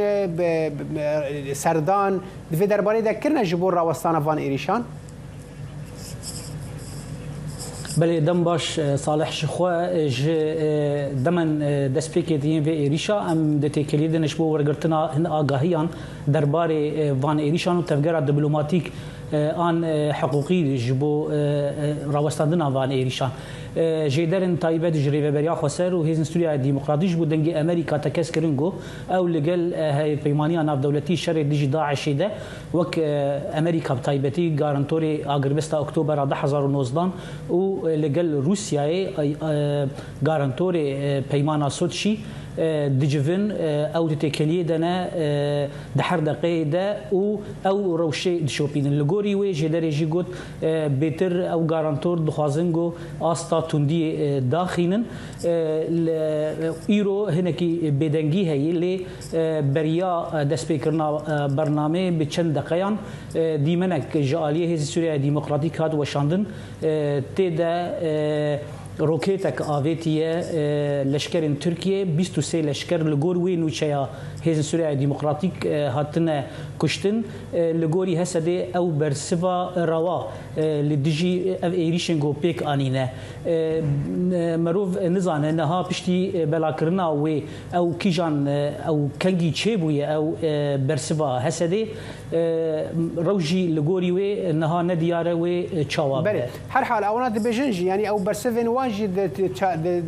سردان دوی درباره ده کرنه جبو راوستان وان ایرشان بله دم باش صالح شخوا ج دمن دسپیک دین و ایریشا ام دتکلی دنش بو ورگرتنا هن آگاهیان درباره وان ایریشان و تفگر دیپلماتیک آن حقوقی جبو راوستاندن وان ایریشان جیدرن تایبت جریوه بریا خسر و هیزن سوریا دموکراتیش بود دنگ امریکا تکس کرنگو او لگل های پیمانی ناف دولتی شر دیجی داعشی ده وک امریکا تایبتی گارانتوری آگربستا اکتبر 2019 و لگل روسیای گارانتوری پیمانا سوتشی دجفن او تتكليه دنا دحر دقيقه او روشي دشوبين لغوري وي جدري قلت بيتر او غارانتور دخوازنجو استا توندي داخلين ايرو هنكي بدنجي هي اللي بريا دسبيكرنا برنامج بچند دقيقان ديمنك جاليه هي سوريا ديمقراطيك هاد وشاندن تدا روکیتک آویتیه لشکرین ترکیه 23 لشکر لگوری نوچیا هیزن سوریه دموکراتیک هاتنه کشتن لگوری هسته او برسوا روا لدیجی او ایریشنگو پیک آنینه مروف نزانه نها پشتی بلاکرنا و او کیجان او کنگی چه بویه او برسوا هسته روجی لگوری و نها ندیاره و چاواب بله هر حال اونا دبیجنجی یعنی او برسوین واجی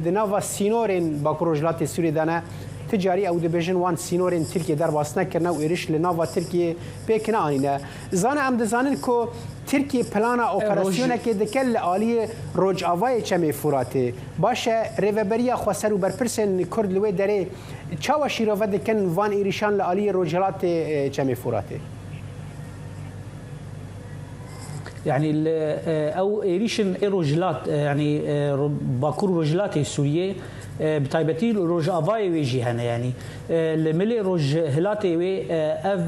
دناوا سینورین باکروجلات سوری دانه تجاری او دبیجن وان سینورین ترکیه در واسنه کرنه و ایرش لناوا ترکیه پیکنه آنینه زانه ام دزانن که ترکیه پلانا اپراسیونه که دکل آلی روج آوای چمی فوراته باشه ریوبریا خسر و برپرسن کرد لوی داره چاوا شیروه دکن وان ایریشان لآلی روجلات چمی فوراته يعني او ايريشن روجلات يعني باكور روجلات سوريه بتايبتي روج افاي ويجي هنا يعني الملي روج هلاتي وي اف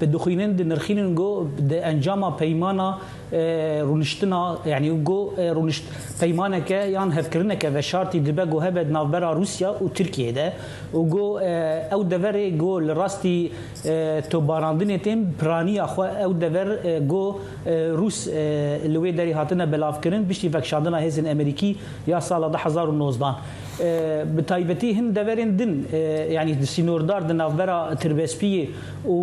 بدخينين دنرخينن جو انجاما بيمانا رونشتنا يعني جو رونشت بيمانا ك يعني هفكرنا كشارتي دبغو هبد نافبرا روسيا وتركيا ده وجو او دفر جو لراستي تو باراندينتين براني اخو او دفر جو روس اللي وي داري هاتنا بلافكرن بشتي فكشادنا هيزن امريكي يا سال 2019 بتایبەتی هەن دەبەرێن دن یعنی سینۆردار دناوبەرە تربەسپیە و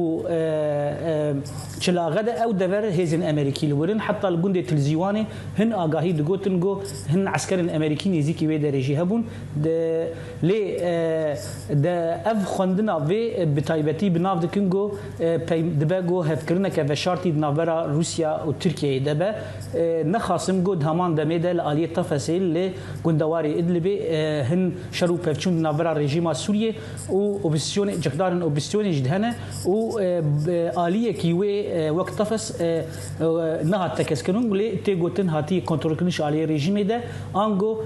چلاغەدە ئەو دەبەر هێزن ئەمریکی لورن حتا گوندێ تلزیوانێ هەن ئاگاهی دگوتن گۆ هەن عسکرن ئەمریکی نێزیکی وێ دەرێژی هەبوون لێ ئەv خوندنا vê بتایبەتی بناو dikin got dibe got hevkirineke veşartî navbera Rusya û Tirkiyeyê debe nexasim got heman demê de li aliyê Tefesê lê gundewarê Idlibê hin şer û pevçûn navbera rejîma Sûriyê û opozîsyonê cixdarên opozîsyonê jî hene û aliyekî wê wek Tefes nehat tekeskirin lê tê gotin hatî kontrolkirin ji aliyê rejîmê de an got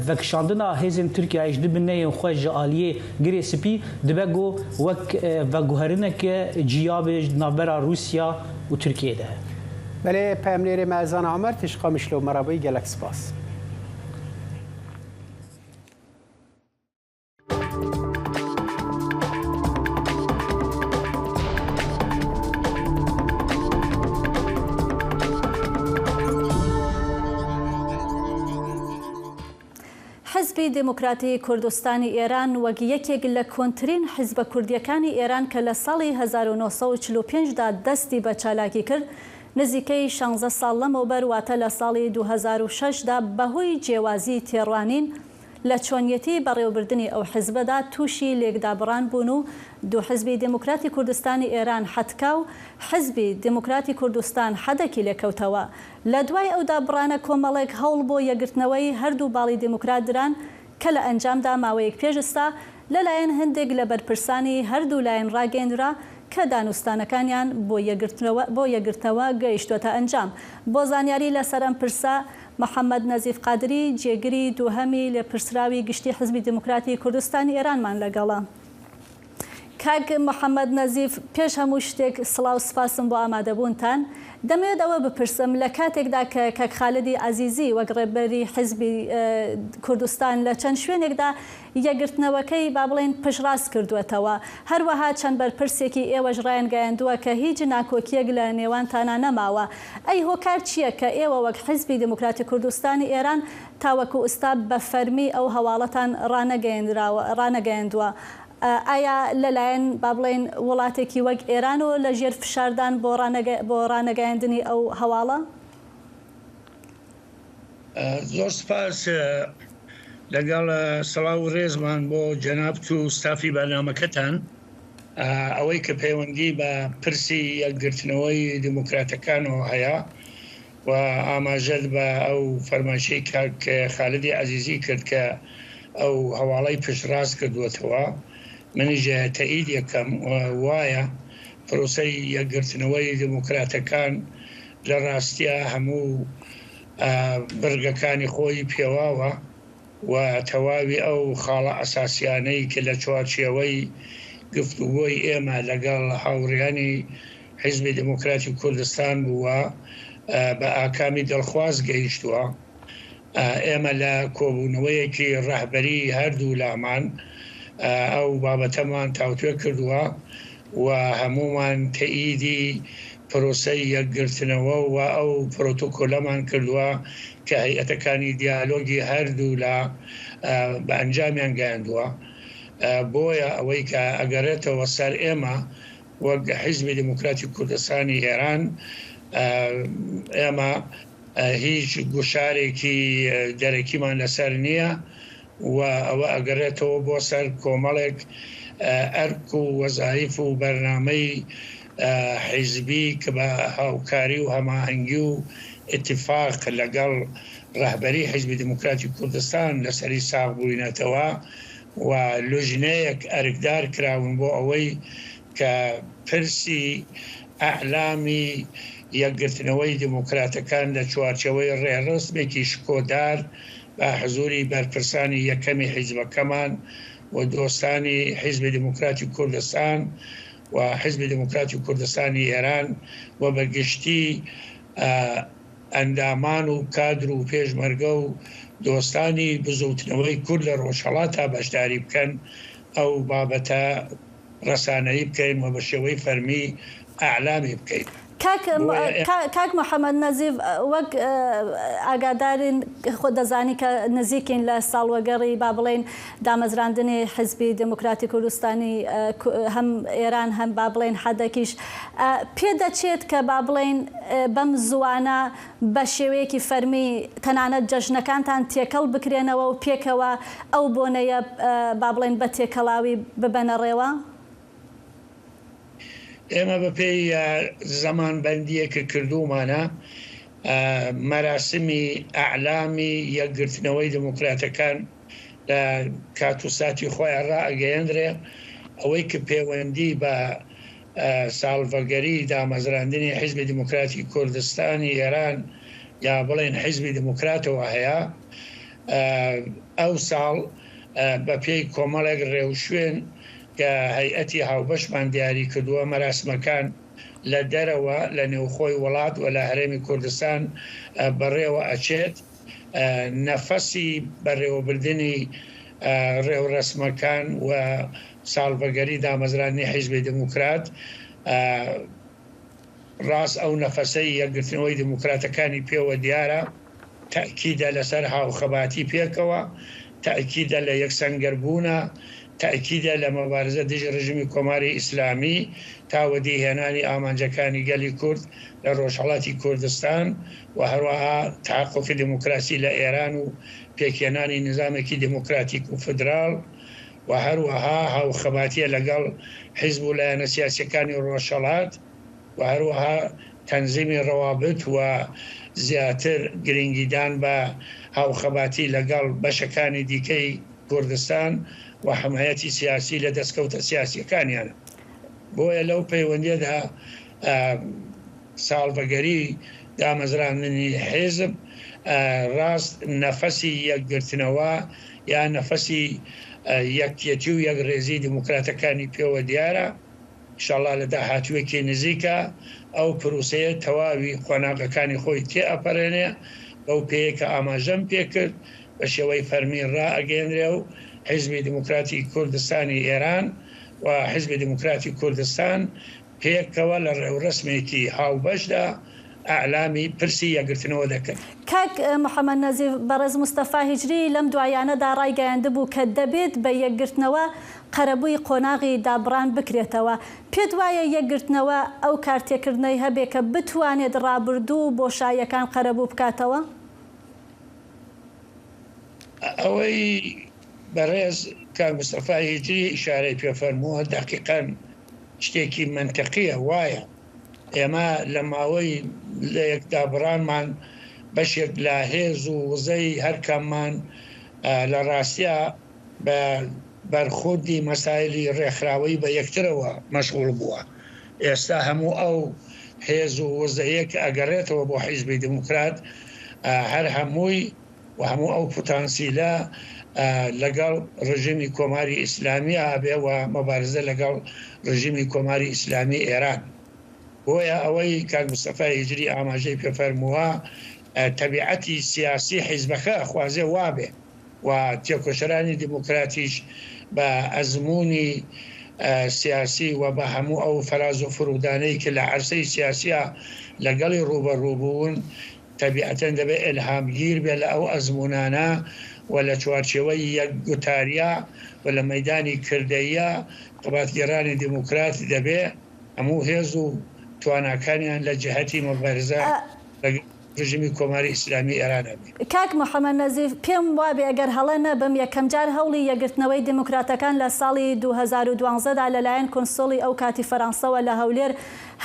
vekişandina hêzên Tirkiyeyê ji dibin neyên xwe ji aliyê girê spî dibe got wek veguherineke ciyabê ji navbera Rusya û Tirkiyeyê de. Belê peyamnêrê me Ezan Amer tişqa mişlo merabî gelek spas. حزبی دموکراتی کوردستانی ئێران وەک یەکێک لە کۆنترین حزبە کوردیەکانی ئێران کە لە ساڵی 1945دا دەستی بە چالاکی کرد نزیکەی 16 ساڵ لەمەوبەر واتە لە ساڵی 2006دا بەهۆی جێوازی تێڕوانین لە چۆنیەتی بەڕێوەبردننی ئەو حزبەدا تووشی لێکدابڕان بوون و دوو حزبی دموکراتی کوردستانی ئێران حەتکا و حزبی دموکراتی کوردستان حەدەکی لێکەوتەوە لە دوای ئەو دابڕانە کۆمەڵێک هەوڵ بۆ یەگرتنەوەی هەردوو باڵی دموکرات دران کە لە ئەنجامدا ماوەیەک پێشستا لەلایەن هەندێک لە بەرپرسانی هەردوو لایەن ڕاگەیەندرا کە دانوستانەکانیان بۆ یەگرتنەوە گەیشتوەتە ئەنجام بۆ زانیاری لەسەر ئەم پرسە محەممەد نەزیف قادری جێگری دووهەمی لە پرسراوی گشتی حزبی دموکراتی کوردستانی ئێرانمان لەگەڵە. کاک محەممەد نەزیف پێش هەموو شتێک سڵاو سپاسم بۆ ئامادەبوونتان دەمەوێت ئەوە بپرسم لە کاتێکدا کە کاک خالدی عەزیزی وەک ڕێبەری حزبی کوردستان لە چەند شوێنێکدا یەگرتنەوەکەی با بڵێن پشڕاست کردوێتەوە هەروەها چەند بەرپرسێکی ئێوەش ڕایان گەیاندووە کە هیچ ناکۆکیەک لە نێوانتانە نەماوە ئەی هۆکار چییە کە ئێوە وەک حزبی دموکراتی کوردستانی ئێران تاوەکو ئستا بە فەرمی ئەو هەواڵەتان ڕانەگەیاندووە ئایا لەلایەن با بڵێن وڵاتێکی وەک ئێران و لە ژێر فشاردان بۆ ڕانەگەیاندنی ئەو هەواڵە؟ زۆر سپاس لەگەڵ سەڵاو و ڕێزمان بۆ جەنابەت و ستافی بەرنامەکەتان ئەوەی کە پەیوەندی بە پرسی یەکگرتنەوەی دیموکراتەکانەوە هەیە و ئاماژەت بە ئەو فەرمایشەی کاک خالدی عەزیزی کرد کە ئەو هەواڵەی پشتڕاست کردووەتەوە منیژە تەئید یەکەم وایە پرۆسەی یەکگرتنەوەی دیموکراتەکان لە ڕاستیە هەموو بڕگەکانی خۆی پێواوە و تەواوی ئەو خاڵە ئەساسیانەی کە لە چوارچێوەی گفتوگۆی ئێمە لەگەڵ هاوڕێیانی حیزبی دموکراتی کوردستان بووە بە ئاکامی دڵخواز گەیشتووە ئێمە لە کۆبوونەوەیەکی ڕەهبەری هەردوو لامان ئەو بابەتەمان تاوتوێ کردووە و هەمومان تەئیدی پرۆسەی یەکگرتنەوە و ئەو پرۆتۆکۆلەمان کردووە کە هەیئەتەکانی دیالۆگی هەردوو لە بە ئەنجامیان گەیاندووە بۆیە ئەوەی کە ئەگەڕێتەوە سەر ئێمە وەک حیزبی دموکراتی کوردستانی ئێران ئێمە هیچ گوشارێکی دەرەکیمان لەسەر نییە و ئەوە ئەگەڕێتەوە بۆ سەر کۆمەڵێک ئەرک و وەزایف و بەرنامەی حیزبی کە بە هاوکاری و هەماهەنگی و اتفاق لەگەڵ ڕەهبەری حیزبی دموکراتی کوردستان لەسەری ساغ بووینەتەوە و لۆژنەیەک ئەرکدار کراون بۆ ئەوەی کە پرسی ئەعلامی یەکگرتنەوەی دموکراتەکان لە چوارچەوەی ڕێڕسمێکی شکۆدار بە حزوری بەرپرسانی یەکەمی حیزبەکەمان و دۆستانی حیزبی دموکراتی کوردستان و حیزبی دموکراتی کوردستانی ئێران و بەگشتی ئەندامان و کادر و پێشمەرگە و دۆستانی بزوتنەوەی کورد لە ڕۆژهەڵاتە بەشداری بکەن ئەو بابەتە ڕەسانەیی بکەین و بە شێوەی فەرمی ئەعلامی بکەین. کاک محەممەد نەزیف وەک ئاگادارین خۆ دەزانی کە نزیکین لە ساڵوەگەڕی با بڵێن دامەزراندنی حزبی دموکراتی کوردستانی هەم ئێران هەم با بڵێن حەدەکیش پێدەچێت کە با بڵێن بەم زوانە بە شێوەیەکی فەرمی تەنانەت جەژنەکانتان تێکەڵ بکرێنەوە و پێکەوە ئەو بۆنەیە با بڵێن بە تێکەڵاوی ببەنە ڕێوە؟ ئێمە بەپێی زەمانبەندیەکە کردومانە مەراسمی ئەعلامی یەکگرتنەوەی دموکراتەکان لە کات و ساتی خۆیان ڕائگەیەندرێ ئەوەی کە پەیوەندی بە ساڵڤەگەری دامەزراندنی حیزبی دموکراتی کوردستانی ئێران یا بڵێن حیزبی دموکراتەوە هەیە ئەو ساڵ بەپێی کۆمەڵێک ڕێوشوێن کە هەیئەتی هاوبەشمان دیاری کردووە مەراسمەکان لە دەرەوە لە نێوخۆی وڵات و لە هەرێمی کوردستان بەڕێوە ئەچێت نەفەسی بەڕێوەبردننی ڕێوڕسمەکان و ساڵڤەگەری دامەزرانی حیزبی دموکرات ڕاست ئەو نەفەسەی یەکگرتنەوەی دموکراتەکانی پێوە دیارە تاکیدە لەسەر هاوخەباتی پێکەوە تاکیدە لە یەکسەنگەربوونە تاکیدە لە مەبارزە دژ ڕژیمی کۆماری ئیسلامی تاوەدی هێنانی ئامانجەکانی گەلی کورد لە ڕۆژهەڵاتی کوردستان و هەروەها تحققی دموکراسی لە ئێران و پێکێنانی نظامێکی دموکراتیک و فدرال و هەروەها هاوخەباتیە لەگەڵ حیزب و لایەنە سیاسیەکانی ڕۆژهەڵات و هەروەها تەنزیمی ڕەوابط و زیاتر گرنگیدان بە هاوخەباتی لەگەڵ بەشەکانی دیکەی کوردستان و حمایەتی سیاسی لە دەستکەوتە سیاسیەکانیانە بۆیە لەو پەیوەندیەدا ساڵڤەگەری دامەزراندنی حیزب ڕاست نەفەسی یەکگرتنەوە یا نەفەسی یەکتێتی و یەکڕێزی دموکراتەکانی پێوە دیارە ئینشاڵڵا لە داهاتووێکی نزیکە ئەو پروسەیە تەواوی خۆناغەکانی خۆی تێئەپەرێنێ بەو پێیەکە ئاماژەم پێکرد بە شێوەی فەرمی ڕائەگەێنرێ و حیزبی دموکراتی کوردستانی ئێران و حیزبی دموکراتی کوردستان پێکەوە لە ڕێوڕسمێکی هاوبەشدا ئەعلامی پرسی یەکگرتنەوە دەکەن. کاک محەممەد نەزیف بەڕێز مستەفا هیجری لەم دوایانەدا ڕایگەیاندبوو کە دەبێت بە یەکگرتنەوە قەرەبووی قۆناغی دابڕان بکرێتەوە. پێت وایە یەکگرتنەوە ئەو کارتێکردنەی هەبێ کە بتوانێت ڕابردوو بۆشاییەکان قەرەبوو بکاتەوە؟ ئەوەی بەڕێز کاک مستەفا هیجری ئیشارەی پێفەرمووە دەقیقەن شتێکی منتەقیە وایە ئێمە لە ماوەی لە یەکدابڕانمان بەشێک لە هێز و وزەی هەرکەممان لە ڕاستیە بە بەرخوردی مەسایلی ڕێکخراوەی بە یەکترەوە مەشغوڵ بووە. ئێستا هەموو ئەو هێز و وزەیەک ئەگەڕێتەوە بۆ حیزبی دموکرات هەر هەمووی و هەموو ئەو پوتانسیلە لەگەڵ ڕژیمی کۆماری ئیسلامی ئابێ و مەبارزە لەگەڵ ڕژیمی کۆماری ئیسلامی ئێران. بۆیە ئەوەی کاک مستەفا هیجری ئاماژەی پێفەرمووە تەبیعەتی سیاسی حیزبەکە خوازێ وابێ و تێکۆشەرانی دموکراتیش بە ئەزمموی سیاسی و بە هەموو ئەو فەراز و فرودانەی کە لە عەرسەی سیاسیە لەگەڵی ڕوبەڕووبوون تەبیعەتەن دەبێت ئیلهامگیر بێ لە ئەو ئەزمونانە و لە چوارچێوەی یەکگوتاریە و لە مەیدانی کردەیە قباتگەرانی دموکراتی دەبێ هەموو هێز و تواناکانیان لە جهەتی مەبارزە ڕژیمی کۆماری ئیسلامی ئێران هەبێ. کاک محەممەد نەزیف پێم وابێ ئەگەر هەڵە نەبم یەکەم جار هەوڵی یەکگرتنەوەی دموکراتەکان لە ساڵی 2012دا لەلایەن کۆنسۆڵی ئەو کاتی فەڕەنسەوە لە هەولێر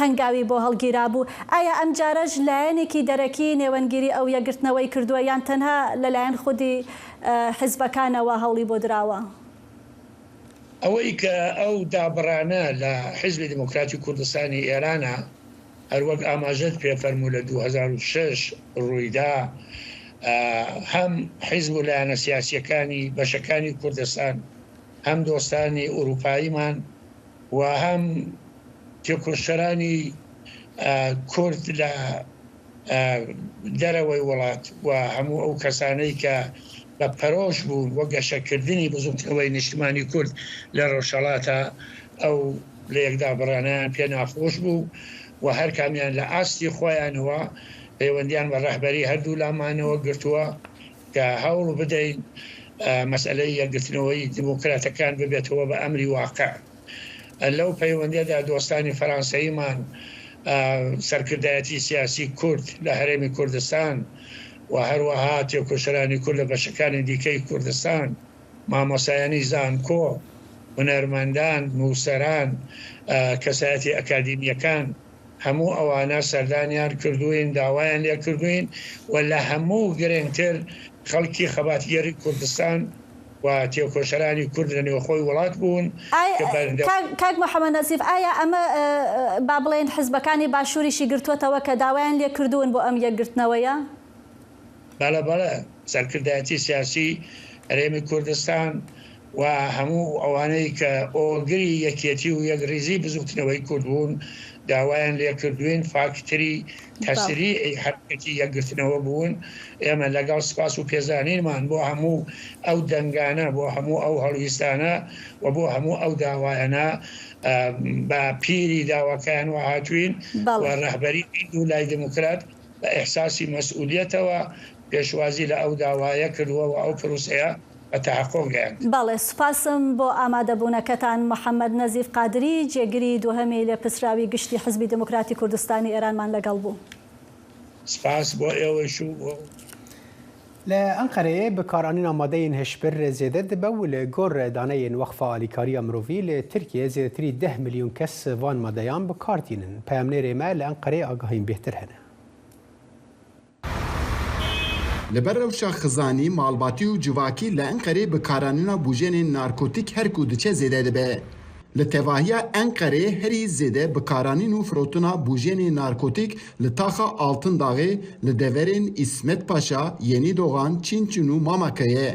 هەنگاوی بۆ هەڵگیرا بوو. ئایا ئەم جارەش لایەنێکی دەرەکی نێوەنگیری ئەو یەکگرتنەوەی کردووە یان تەنها لەلایەن خودی حیزبەکانەوە هەوڵی بۆ دراوە؟ ئەوەی کە ئەو دابڕانە لە حیزبی دموکراتی کوردستانی ئێرانە هەروەک ئاماژەت پێفەرموو لە 2006 ڕوویدا هەم حیزب و لایەنە سیاسیەکانی بەشەکانی کوردستان هەم دۆستانی ئوروپاییمان و هەم تێکۆشەرانی کورد لە دەرەوەی وڵات و هەموو ئەو کەسانەی کە بە پەرۆش بوون وە گەشەکردنی بزوتنەوەی نیشتمانی کورد لە ڕۆژهەڵاتە ئەو لە یەکدا بڕانیان پێ ناخۆش بوو و هەر کامیان لە ئاستی خۆیانەوە پەیوەندیان بە ڕەهبەری هەردوو لامانەوە گرتووە کە هەوڵ بدەین مەسئلەی یەکگرتنەوەی دیموکراتەکان ببێتەوە بە ئەمری واقع. لەو پەیوەندیدا دۆستانی فەرانسەیمان سەرکردایەتی سیاسی کورد لە هەرێمی کوردستان و هەروەها تێکۆشەرانی کورد لە بەشەکانی دیکەی کوردستان، مامۆسایانی زانکۆ، هونەرمەندان، نووسەران، کەسایەتی ئەکادیمیەکان، هەموو ئەوانە سەردانیان کردوین، داوایان لێ کردوین و لە هەموو گرنگتر خەڵکی خەباتیەری کوردستان و تێکۆشەرانی کورد لە نێوخۆی وڵات بوون. کاک محەممەد نەزیف، ئایا ئەمە با بڵێن حزبەکانی باشووریشی گرتووەتەوە کە داوایان لێ کردوون بۆ ئەم یەکگرتنەوەیە؟ بەڵە سەرکردایەتی سیاسی هەرێمی کوردستان و هەموو ئەوانەی کە ئۆگری یەکێتی و یەکریزی بزوتنەوەی کورد بوون داوایان لێ کردوین، فاکتری تەسری حرکەتی یەکگرتنەوە بوون. ئێمە لەگەڵ سپاس و پێزانینمان بۆ هەموو ئەو دەنگانە، بۆ هەموو ئەو هەڵویستانە و بۆ هەموو ئەو داوایانە بە پیری داواکەیان و هاتوین و ڕەهبەری و لای دموکرات بە ئێحساسی مەسئولیەتەوە پێشوازی لە ئەو داوایە کردووە و ئەو پرۆسەیە بەڵێ سوپاسم بۆ ئامادەبوونەکەتان. محەممەد نەزیف قادری، جێگری دووهەمی لە پسراوی گشتی حزبی دموکراتی کوردستانی ئێرانمان لەگەڵ بوو. سپاس بۆ ئێوەش و لە ئەنقەرەیە بەکارانین ئامادەین هەشبر زێدە دەبە و لە گۆڕ دانەیەن وەخفە ئالیکاریە مرۆڤی لە تورکیە زێدەتری 10 ملیۆن کەس وان مادەیان بەکارتینن. پەیامنێرێ مە لە ئەنقەرەیە ئاگاهین بێتر هەنە. لەبەر رەوشە خزانی ماڵباتی و جوواکی لە ئەنقەرێ بەکارانینا بوژێنên نارکۆتیک هەرکو دچە زێدە دەبێ. لە تێڤاهیە ئەنقەرێ هەری زێدە بەکارانین و فرۆتنا بوژێنên نارکۆتیک لە تاخە ئالتنداغê li deverên ئیسمەت پاشا Yenî Doğan Çînçin û Mamakeyê.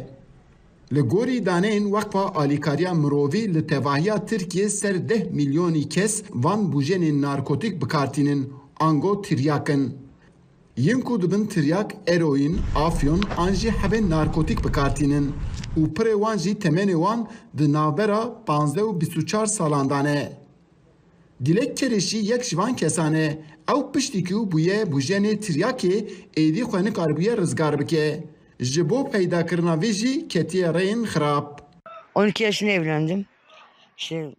Li gorî daneyên Weqfa Alîkariya Mirovî li tevahiya Tirkiye ser 10 milyonî kes van bûjenên narkotik bikartînin, ango tiryakin. Yên ku dibin tiryak, eroîn, afyon an jî hebên narkotik bikartînin û pirê wan jî temenê wan di navbera 15 û 24 salan dane. Dilek Kerêşî yek ji van kesan e, ew piştîkî bûye bûjenê tiryakê êdî xwe nikarbûye rizgar bike. Ji bo peydakirina vê jî ketiye reyên xirab. 12 yaşında evlendim. İşte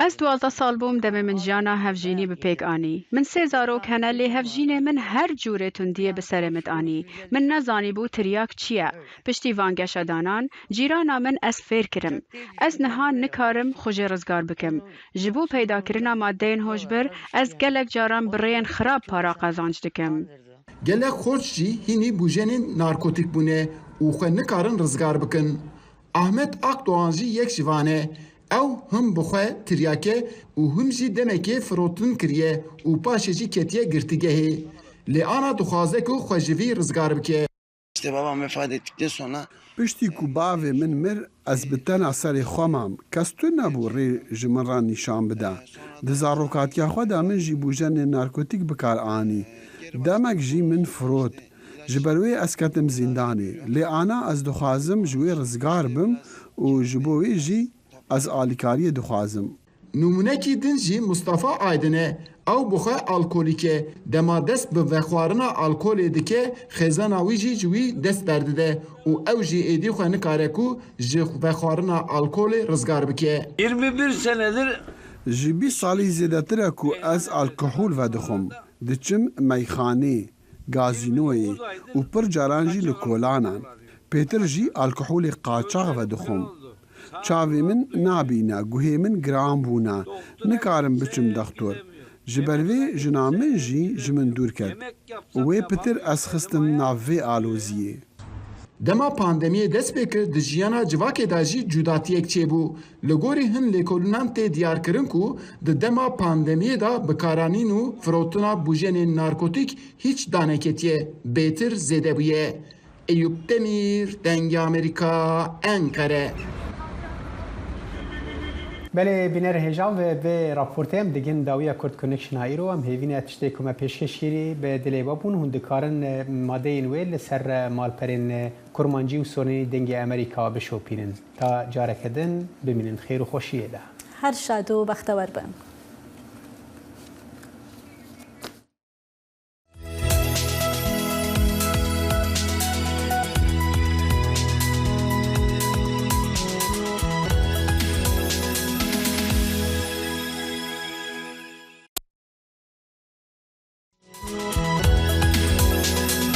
Ez 12 sal bûm demê min jiyana hevjînî bi pêk anî. Min sê zarok hene lê hevjînê min her cûrê tundiyê bi serê min anî. Min nezanîbû tiryak çi ye. Piştî van geşedanan, cîrana min ez fêr kirim. Ez niha nikarim xwe jê rizgar bikim. Ji bo peydakirina maddeyên hojbir, ez gelek caran bi rêyên xirab para qezanc dikim. Gelek xorç jî hînî bûjenên narkotik bûne û xwe nikarin rizgar bikin. Ahmet Akdoğan jî yek ji van e. Ew him bixwe tiryake û him jî demekê firotin kiriye û paşê jî ketiye girtîgehê. Lê ana dixwaze ku xwe ji vî rizgar bike. İşte babam vefat ettikten sonra Piştî ku bavê min mir ez bi tena serê xwe mam kes tu nebû rê ji min re nîşan bide. Di zarokatiya xwe de min jî bûjenên narkotik bikar anî. Demek jî min firot. Ji ber wê ez ketim zîndanê. Lê ana ez dixwazim ji wê rizgar bim û ji bo wê jî ez alîkariyê dixwazim. Nûmunekî din jî Mustafa Aydin e. Ew bixwe alkolîke. Dema dest bi vexwarina alkolê dike, xêzana wî jî ji wî dest berdide û ew jî êdî xwe nikare ku ji vexwarina alkolê rizgar bike. 21 senedir Ji 20 salî zêdetir e ku ez alkohol vedixwim. Diçim meyxanê, gazînoyê û pir caran jî li kolanan. Pêtir jî alkoholê qaçax vedixwim. Çavê min nabîne, guhê min giran bûne. Nikarim biçim dextor. Ji ber vê jina min jî ji min dûr ket. Wê pitir ez xistim nav vê aloziyê. Dema pandemiyê dest pê kir di jiyana civakê de jî cudatiyek çêbû. Li gorî hin lêkolînan tê diyarkirin ku di dema pandemiyê de bikaranîn û firotina bûjenên narkotik hîç daneketiye bêtir zêde bûye. Eyüp Demir, Dengê Amerîka, Enkere. Belê bîner hêja ve vê raportê em digin dawiya Kurd Connection îro em hêvîne tiştê ku me pêşkêşkirî bi dilê we bûn hûn dikarin madeyên wê li ser malperên kurmancî û sonê dengê Amerîka bişopînin. Ta careke din bimînin xêr û xweşiyê de. هەر شاد و بەختەوەر بن.